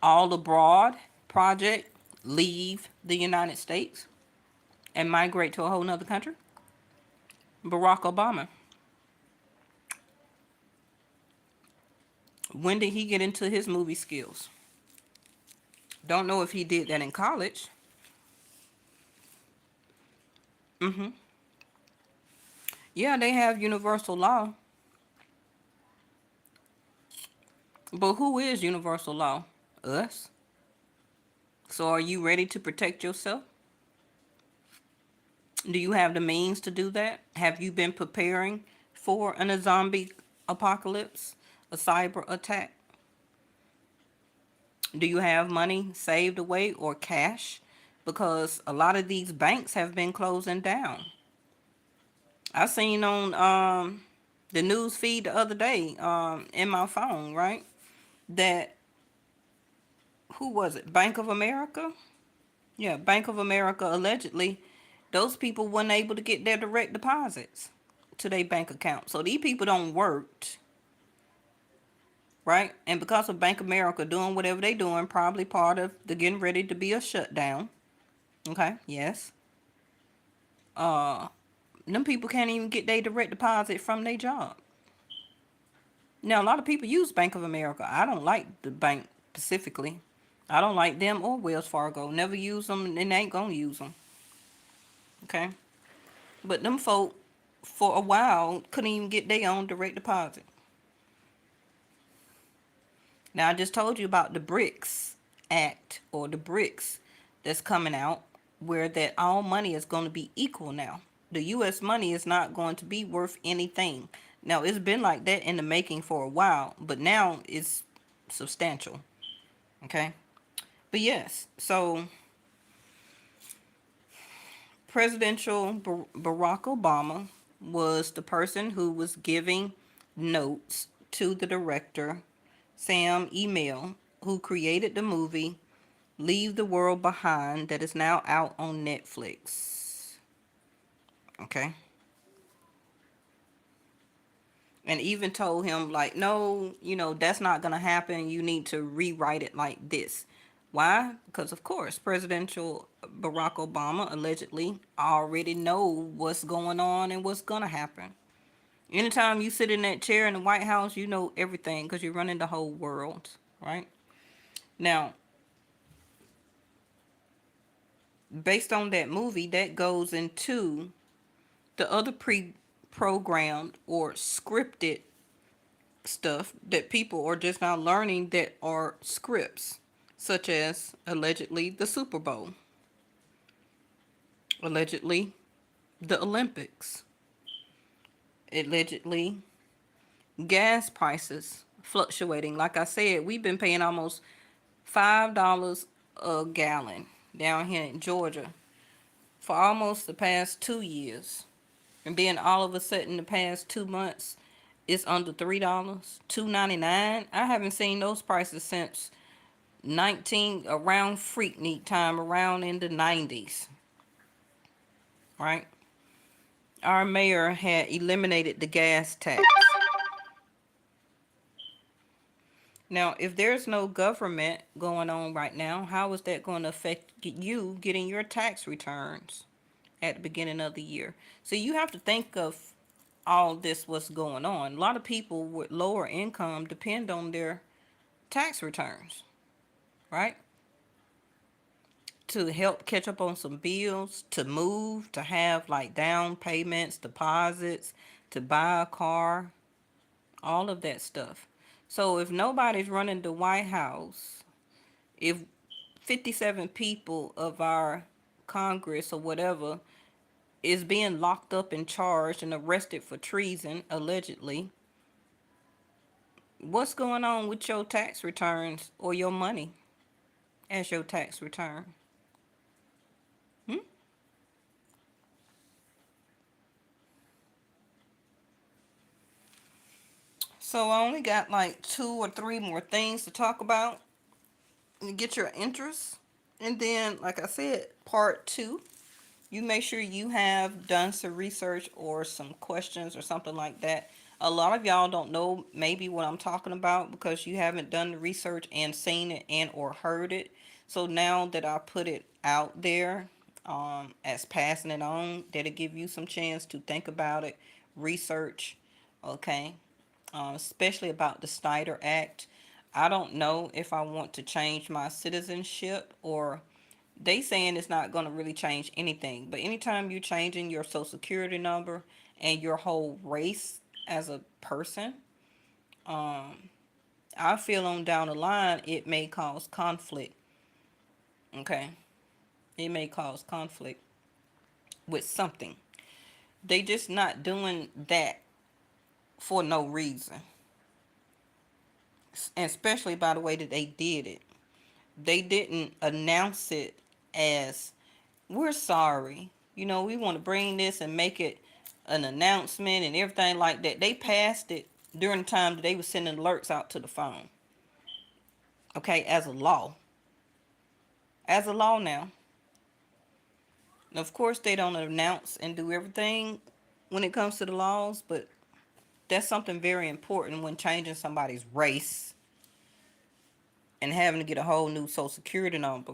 all abroad project leave the United States and migrate to a whole nother country. Barack Obama. When did he get into his movie skills? Don't know if he did that in college. Yeah, they have universal law. But who is universal law? Us. So are you ready to protect yourself? Do you have the means to do that? Have you been preparing for a zombie apocalypse, a cyber attack? Do you have money saved away or cash? Because a lot of these banks have been closing down. I seen on the news feed the other day in my phone, right? That, who was it? Bank of America? Yeah, Bank of America allegedly, those people weren't able to get their direct deposits to their bank account. So these people don't work, right? And because of Bank of America doing whatever they doing, probably part of the getting ready to be a shutdown. Okay, yes. Them people can't even get their direct deposit from their job. Now, a lot of people use Bank of America. I don't like the bank specifically. I don't like them or Wells Fargo. Never use them and ain't gonna use them. Okay? But them folk, for a while, couldn't even get their own direct deposit. Now, I just told you about the BRICS Act, or the BRICS, that's coming out, where that all money is going to be equal now. The U.S. money is not going to be worth anything. Now, it's been like that in the making for a while, but now it's substantial. Okay? But yes, so Presidential Barack Obama was the person who was giving notes to the director, Sam Email, who created the movie Leave the World Behind, that is now out on Netflix. Okay? And even told him, like, no, that's not going to happen. You need to rewrite it like this. Why? Because, of course, Presidential Barack Obama allegedly already know what's going on and what's going to happen. Anytime you sit in that chair in the White House, you know everything because you're running the whole world, right? Now, based on that movie, that goes into the other pre-programmed or scripted stuff that people are just now learning that are scripts, such as allegedly the Super Bowl, allegedly the Olympics, allegedly gas prices fluctuating. Like I said, we've been paying almost $5 a gallon down here in Georgia for almost the past 2 years. And then all of a sudden, the past 2 months, it's under $3, $2.99. I haven't seen those prices since 19 around Freaknik time, around in the 90s, right? Our mayor had eliminated the gas tax. Now, if there's no government going on right now, how is that going to affect you getting your tax returns at the beginning of the year? So you have to think of all this what's going on. A lot of people with lower income depend on their tax returns, right? To help catch up on some bills, to move, to have like down payments, deposits, to buy a car, all of that stuff. So if nobody's running the White House, if 57 people of our Congress or whatever is being locked up and charged and arrested for treason, allegedly, what's going on with your tax returns or your money as your tax return? Hmm? So I only got like 2 or 3 more things to talk about and get your interest. And then, like I said, part 2, you make sure you have done some research or some questions or something like that. A lot of y'all don't know maybe what I'm talking about because you haven't done the research and seen it and or heard it. So now that I put it out there, as passing it on, that'll give you some chance to think about it, research, okay? Especially about the Snyder Act. I don't know if I want to change my citizenship, or they saying it's not going to really change anything. But anytime you're changing your social security number and your whole race as a person, I feel on down the line it may cause conflict. Okay, it may cause conflict with something. They just not doing that for no reason, and especially by the way that they did it. They didn't announce it as, we're sorry, we want to bring this and make it an announcement and everything like that. They passed it during the time that they were sending alerts out to the phone. Okay, as a law. As a law now. And of course, they don't announce and do everything when it comes to the laws, but that's something very important when changing somebody's race and having to get a whole new social security number.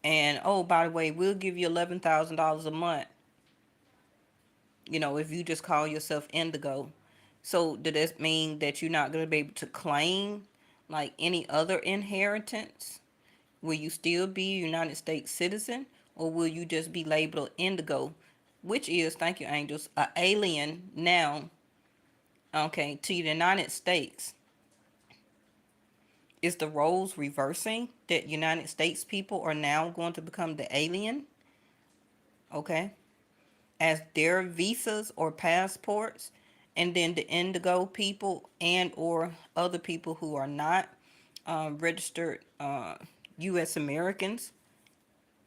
And oh, by the way, we'll give you $11,000 a month, if you just call yourself Indigo. So does that mean that you're not going to be able to claim like any other inheritance? Will you still be a United States citizen, or will you just be labeled Indigo, which is, thank you, angels, an alien now, okay, to the United States? Is the roles reversing, that United States people are now going to become the alien, okay, as their visas or passports, and then the indigo people and or other people who are not registered U.S. Americans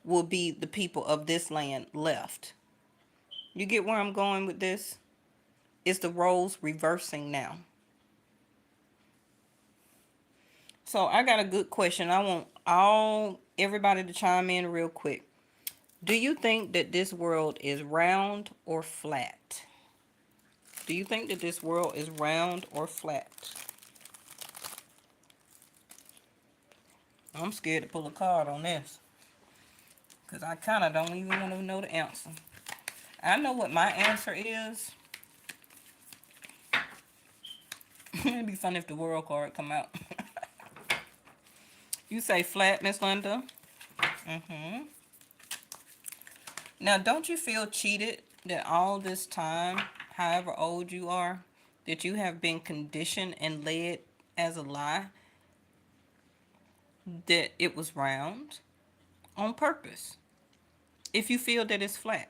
will be the people of this land left. You get where I'm going with this? It's the roles reversing now. So I got a good question. I want everybody to chime in real quick. Do you think that this world is round or flat? Do you think that this world is round or flat? I'm scared to pull a card on this, because I kind of don't even want to know the answer. I know what my answer is. It'd be fun if the world card come out. You say flat, Miss Linda? Mm-hmm. Now, don't you feel cheated that all this time, however old you are, that you have been conditioned and led as a lie that it was round on purpose? If you feel that it's flat.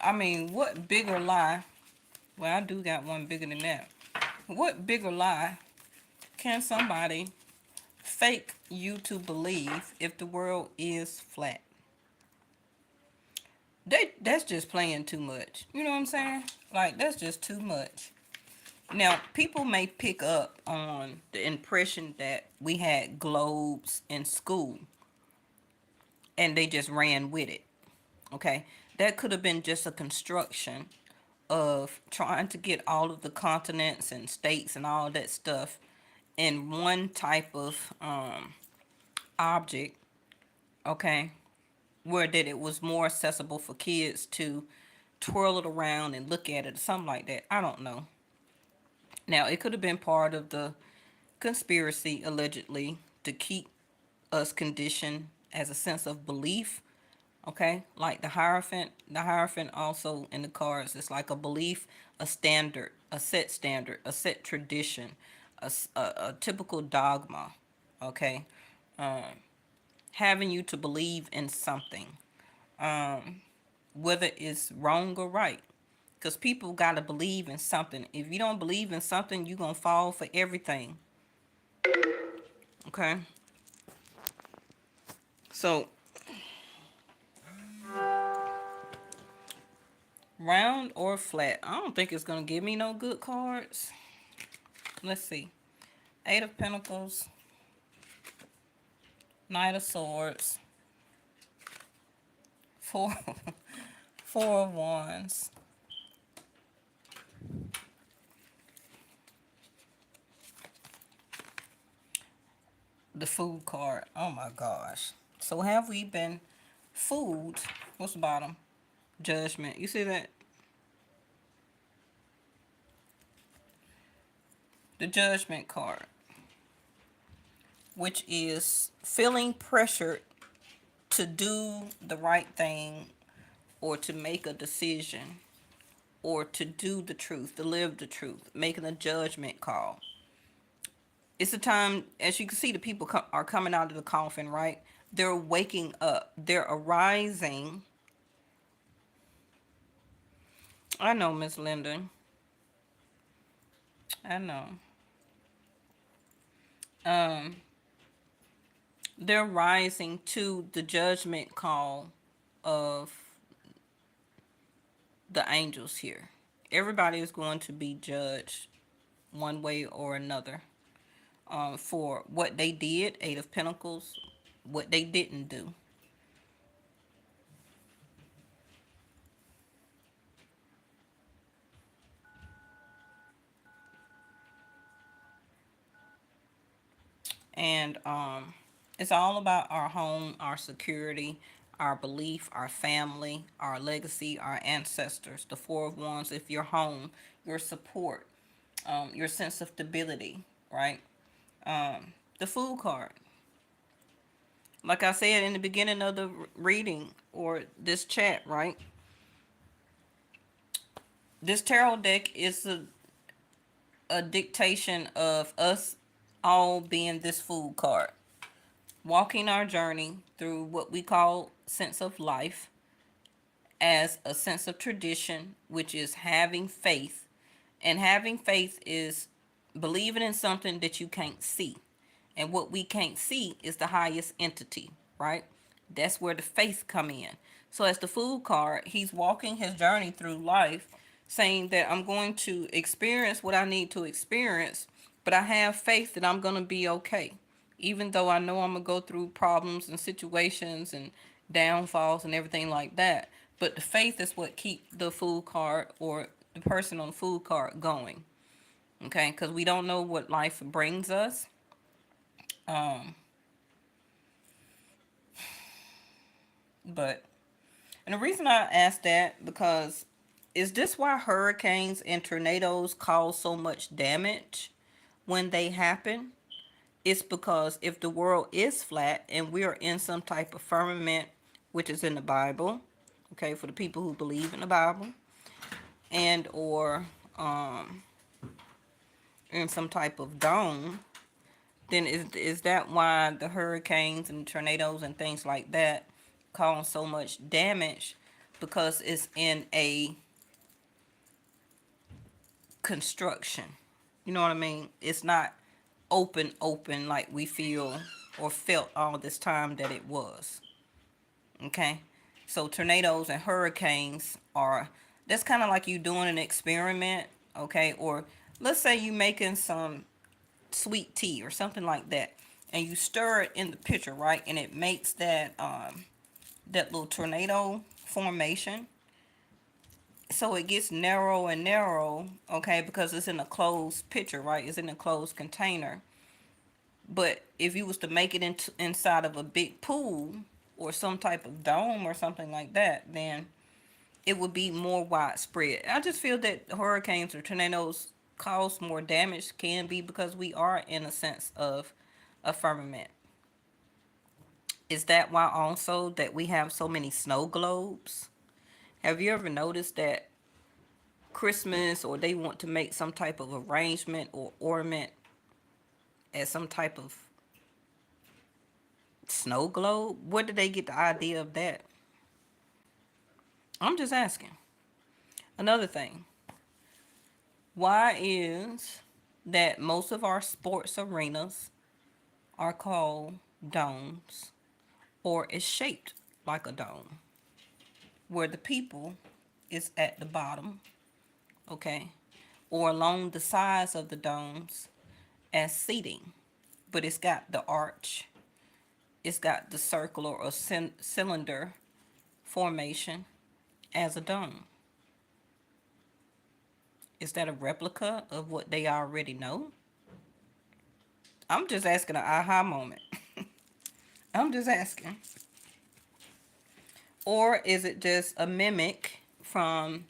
I mean, what bigger lie? Well, I do got one bigger than that. What bigger lie can somebody fake you to believe if the world is flat? That's just playing too much. You know what I'm saying? Like, that's just too much. Now, people may pick up on the impression that we had globes in school and they just ran with it. Okay? That could have been just a construction of trying to get all of the continents and states and all that stuff in one type of object, okay, where that it was more accessible for kids to twirl it around and look at it, something like that. I don't know. Now, it could have been part of the conspiracy, allegedly, to keep us conditioned as a sense of belief. Okay, like the Hierophant also in the cards is like a belief, a standard, a set tradition, a typical dogma. Okay, having you to believe in something, whether it's wrong or right. Because people got to believe in something. If you don't believe in something, you're going to fall for everything. Okay? So, round or flat? I don't think it's going to give me no good cards. Let's see. Eight of Pentacles. Knight of Swords. Four, Four of Wands. The Fool card. Oh my gosh. So have we been fooled? What's the bottom? Judgment. You see that? The Judgment card, which is feeling pressured to do the right thing or to make a decision or to do the truth, to live the truth, making a judgment call. It's a time, as you can see, the people are coming out of the coffin, right? They're waking up. They're arising. I know, Miss Linda. I know. Um, they're rising to the judgment call of the angels here. Everybody is going to be judged one way or another for what they did, Eight of Pentacles, what they didn't do. And it's all about our home, our security, our belief, our family, our legacy, our ancestors. The Four of Wands, if you're home, your support, your sense of stability, right? The Fool card. Like I said in the beginning of the reading or this chat, right? This tarot deck is a dictation of us all being this food card, walking our journey through what we call sense of life as a sense of tradition, which is having faith. And having faith is believing in something that you can't see. And what we can't see is the highest entity, right? That's where the faith come in. So as the food card, he's walking his journey through life saying that I'm going to experience what I need to experience, but I have faith that I'm going to be okay. Even though I know I'm going to go through problems and situations and downfalls and everything like that. But the faith is what keep the food card or the person on the food card going. Okay, because we don't know what life brings us. Um, but and the reason I asked that because is this why hurricanes and tornadoes cause so much damage when they happen? It's because if the world is flat and we are in some type of firmament, which is in the Bible, okay, for the people who believe in the Bible, and or um, in some type of dome, then is that why the hurricanes and tornadoes and things like that cause so much damage? Because it's in a construction. You know what I mean? It's not open like we feel or felt all this time that it was. Okay? So tornadoes and hurricanes are that's kind of like you doing an experiment, okay? Or let's say you making some sweet tea or something like that and you stir it in the pitcher, right? And it makes that little tornado formation. So it gets narrow and narrow, okay, because it's in a closed pitcher, right? It's in a closed container. But if you was to make it inside of a big pool or some type of dome or something like that, then it would be more widespread. I just feel that hurricanes or tornadoes cause more damage can be because we are in a sense of a firmament. Is that why also that we have so many snow globes? Have you ever noticed that Christmas or they want to make some type of arrangement or ornament as some type of snow globe? Where did they get the idea of that? I'm just asking. Another thing, why is that most of our sports arenas are called domes or is shaped like a dome where the people is at the bottom, okay, or along the sides of the domes as seating, but it's got the arch, it's got the circle or a cylinder formation as a dome. Is that a replica of what they already know? I'm just asking an aha moment. I'm just asking. Or is it just a mimic from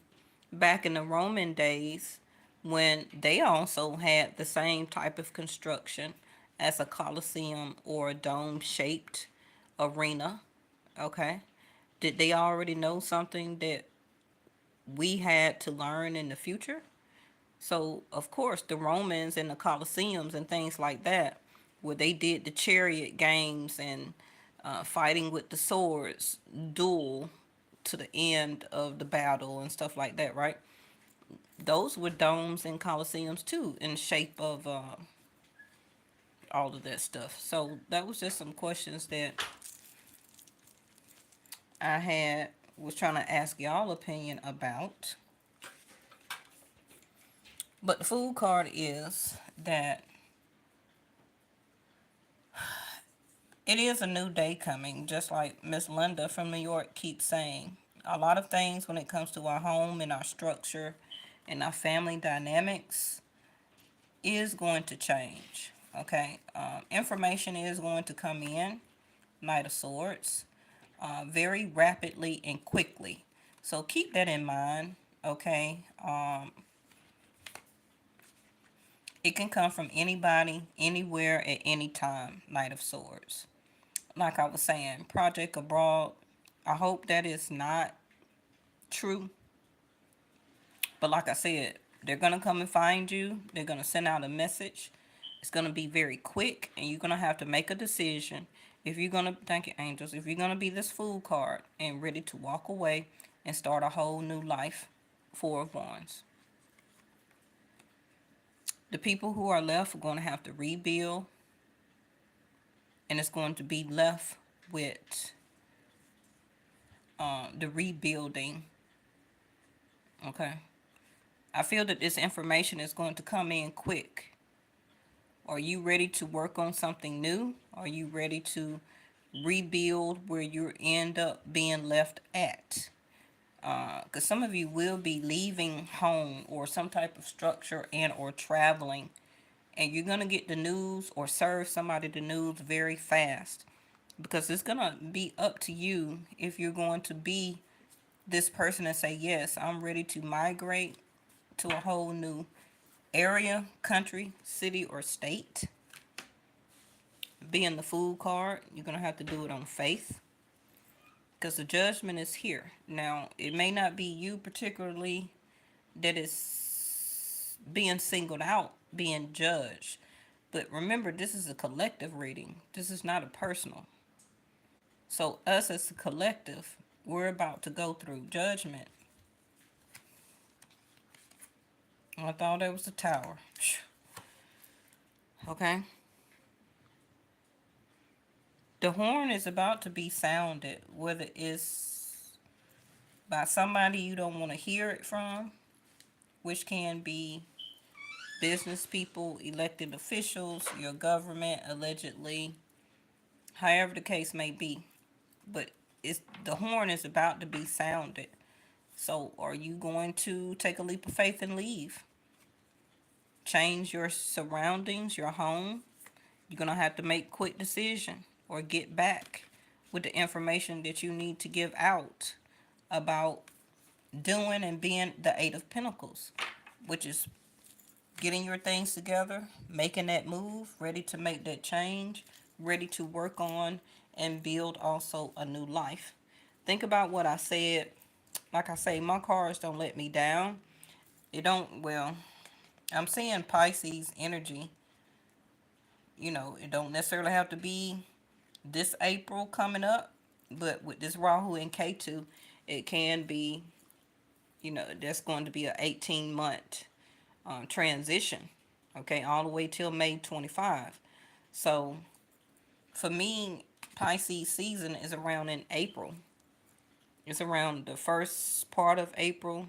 back in the Roman days when they also had the same type of construction as a coliseum or a dome shaped arena? Okay. Did they already know something that we had to learn in the future? So, of course, the Romans and the Colosseums and things like that, where they did the chariot games and fighting with the swords, duel to the end of the battle and stuff like that, right? Those were domes and Colosseums too, in shape of all of that stuff. So, that was just some questions that I had, was trying to ask y'all opinion about. But the food card is that it is a new day coming, just like Miss Linda from New York keeps saying. A lot of things when it comes to our home and our structure and our family dynamics is going to change. Okay, information is going to come in, Knight of Swords, very rapidly and quickly. So keep that in mind. Okay, it can come from anybody, anywhere, at any time. Knight of Swords. Like I was saying, Project Abroad, I hope that is not true. But like I said, they're going to come and find you. They're going to send out a message. It's going to be very quick, and you're going to have to make a decision. If you're going to, thank you, angels, if you're going to be this fool card and ready to walk away and start a whole new life. Four of Wands. The people who are left are going to have to rebuild, and it's going to be left with the rebuilding. Okay. I feel that this information is going to come in quick. Are you ready to work on something new? Are you ready to rebuild where you end up being left at? Because some of you will be leaving home or some type of structure and or traveling, and you're going to get the news or serve somebody the news very fast, because it's going to be up to you if you're going to be this person and say, yes, I'm ready to migrate to a whole new area, country, city, or state. Being the Fool card, you're going to have to do it on faith, because the judgment is here. Now, it may not be you particularly that is being singled out, being judged. But remember, this is a collective reading. This is not a personal. So us as a collective, we're about to go through judgment. I thought it was the Tower. Okay. The horn is about to be sounded, whether it's by somebody you don't want to hear it from, which can be business people, elected officials, your government, allegedly, however the case may be. But it's the horn is about to be sounded. So are you going to take a leap of faith and leave? Change your surroundings, your home? You're going to have to make quick decision or get back with the information that you need to give out about doing and being the Eight of Pentacles, which is getting your things together, making that move, ready to make that change, ready to work on and build also a new life. Think about what I said. Like I say, my cards don't let me down. It don't, well, I'm seeing Pisces energy. You know, it don't necessarily have to be this April coming up, but with this Rahu and Ketu, it can be, you know, that's going to be a 18-month transition, okay, all the way till May 25. So for me, Pisces season is around in April. It's around the first part of April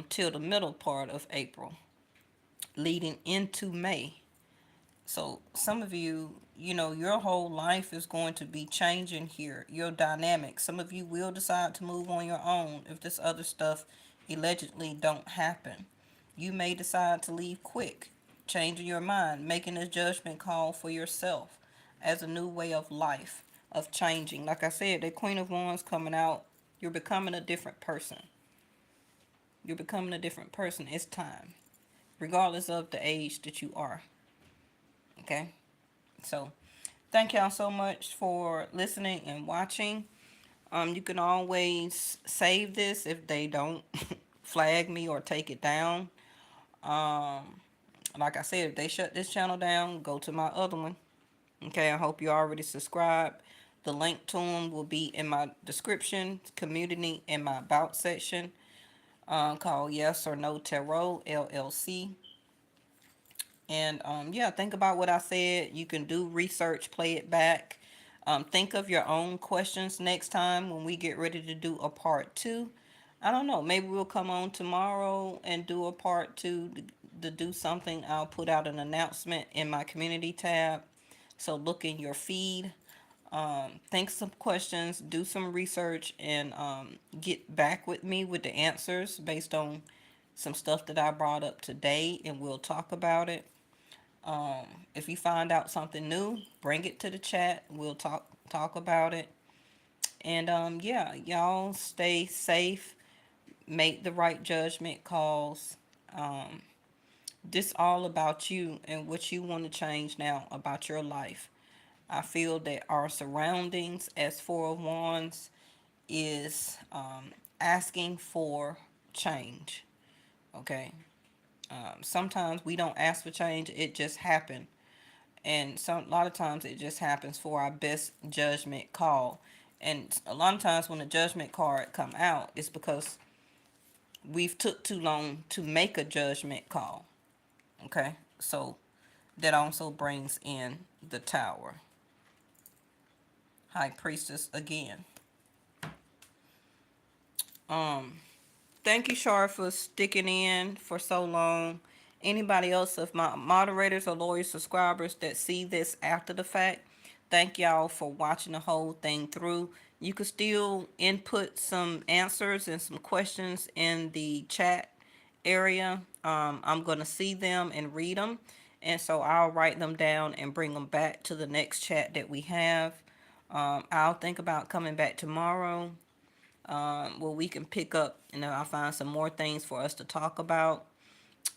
till the middle part of April, leading into May. So some of you, you know, your whole life is going to be changing here. Your dynamic. Some of you will decide to move on your own if this other stuff allegedly don't happen. You may decide to leave quick, changing your mind, making a judgment call for yourself as a new way of life, of changing. Like I said, the Queen of Wands coming out, you're becoming a different person. You're becoming a different person. It's time, regardless of the age that you are. Okay? So, thank y'all so much for listening and watching. You can always save this if they don't flag me or take it down. Like I said, if they shut this channel down, go to my other one. Okay, I hope you already subscribed. The link to them will be in my description, community, in my about section, called Yes or No Tarot, LLC. And yeah, think about what I said. You can do research, play it back. Think of your own questions next time when we get ready to do a part 2. I don't know. Maybe we'll come on tomorrow and do a part 2 to do something. I'll put out an announcement in my community tab. So look in your feed. Think some questions, do some research, and get back with me with the answers based on some stuff that I brought up today, and we'll talk about it. If you find out something new, bring it to the chat. We'll talk about it. And yeah, y'all stay safe. Make the right judgment calls. This all about you and what you want to change now about your life. I feel that our surroundings as Four of Wands is asking for change. Okay. Sometimes we don't ask for change, it just happens. And a lot of times it just happens for our best judgment call. And a lot of times when the judgment card come out, it's because we've took too long to make a judgment call. Okay, so that also brings in the Tower. High Priestess again. Um, Thank you, Shar, for sticking in for so long. Anybody else of my moderators or loyal subscribers that see this after the fact, thank y'all for watching the whole thing through. You can still input some answers and some questions in the chat area. I'm going to see them and read them. And so I'll write them down and bring them back to the next chat that we have. I'll think about coming back tomorrow, where we can pick up, I'll find some more things for us to talk about.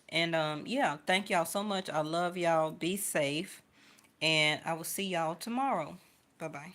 And yeah, thank y'all so much. I love y'all. Be safe. And I will see y'all tomorrow. Bye bye.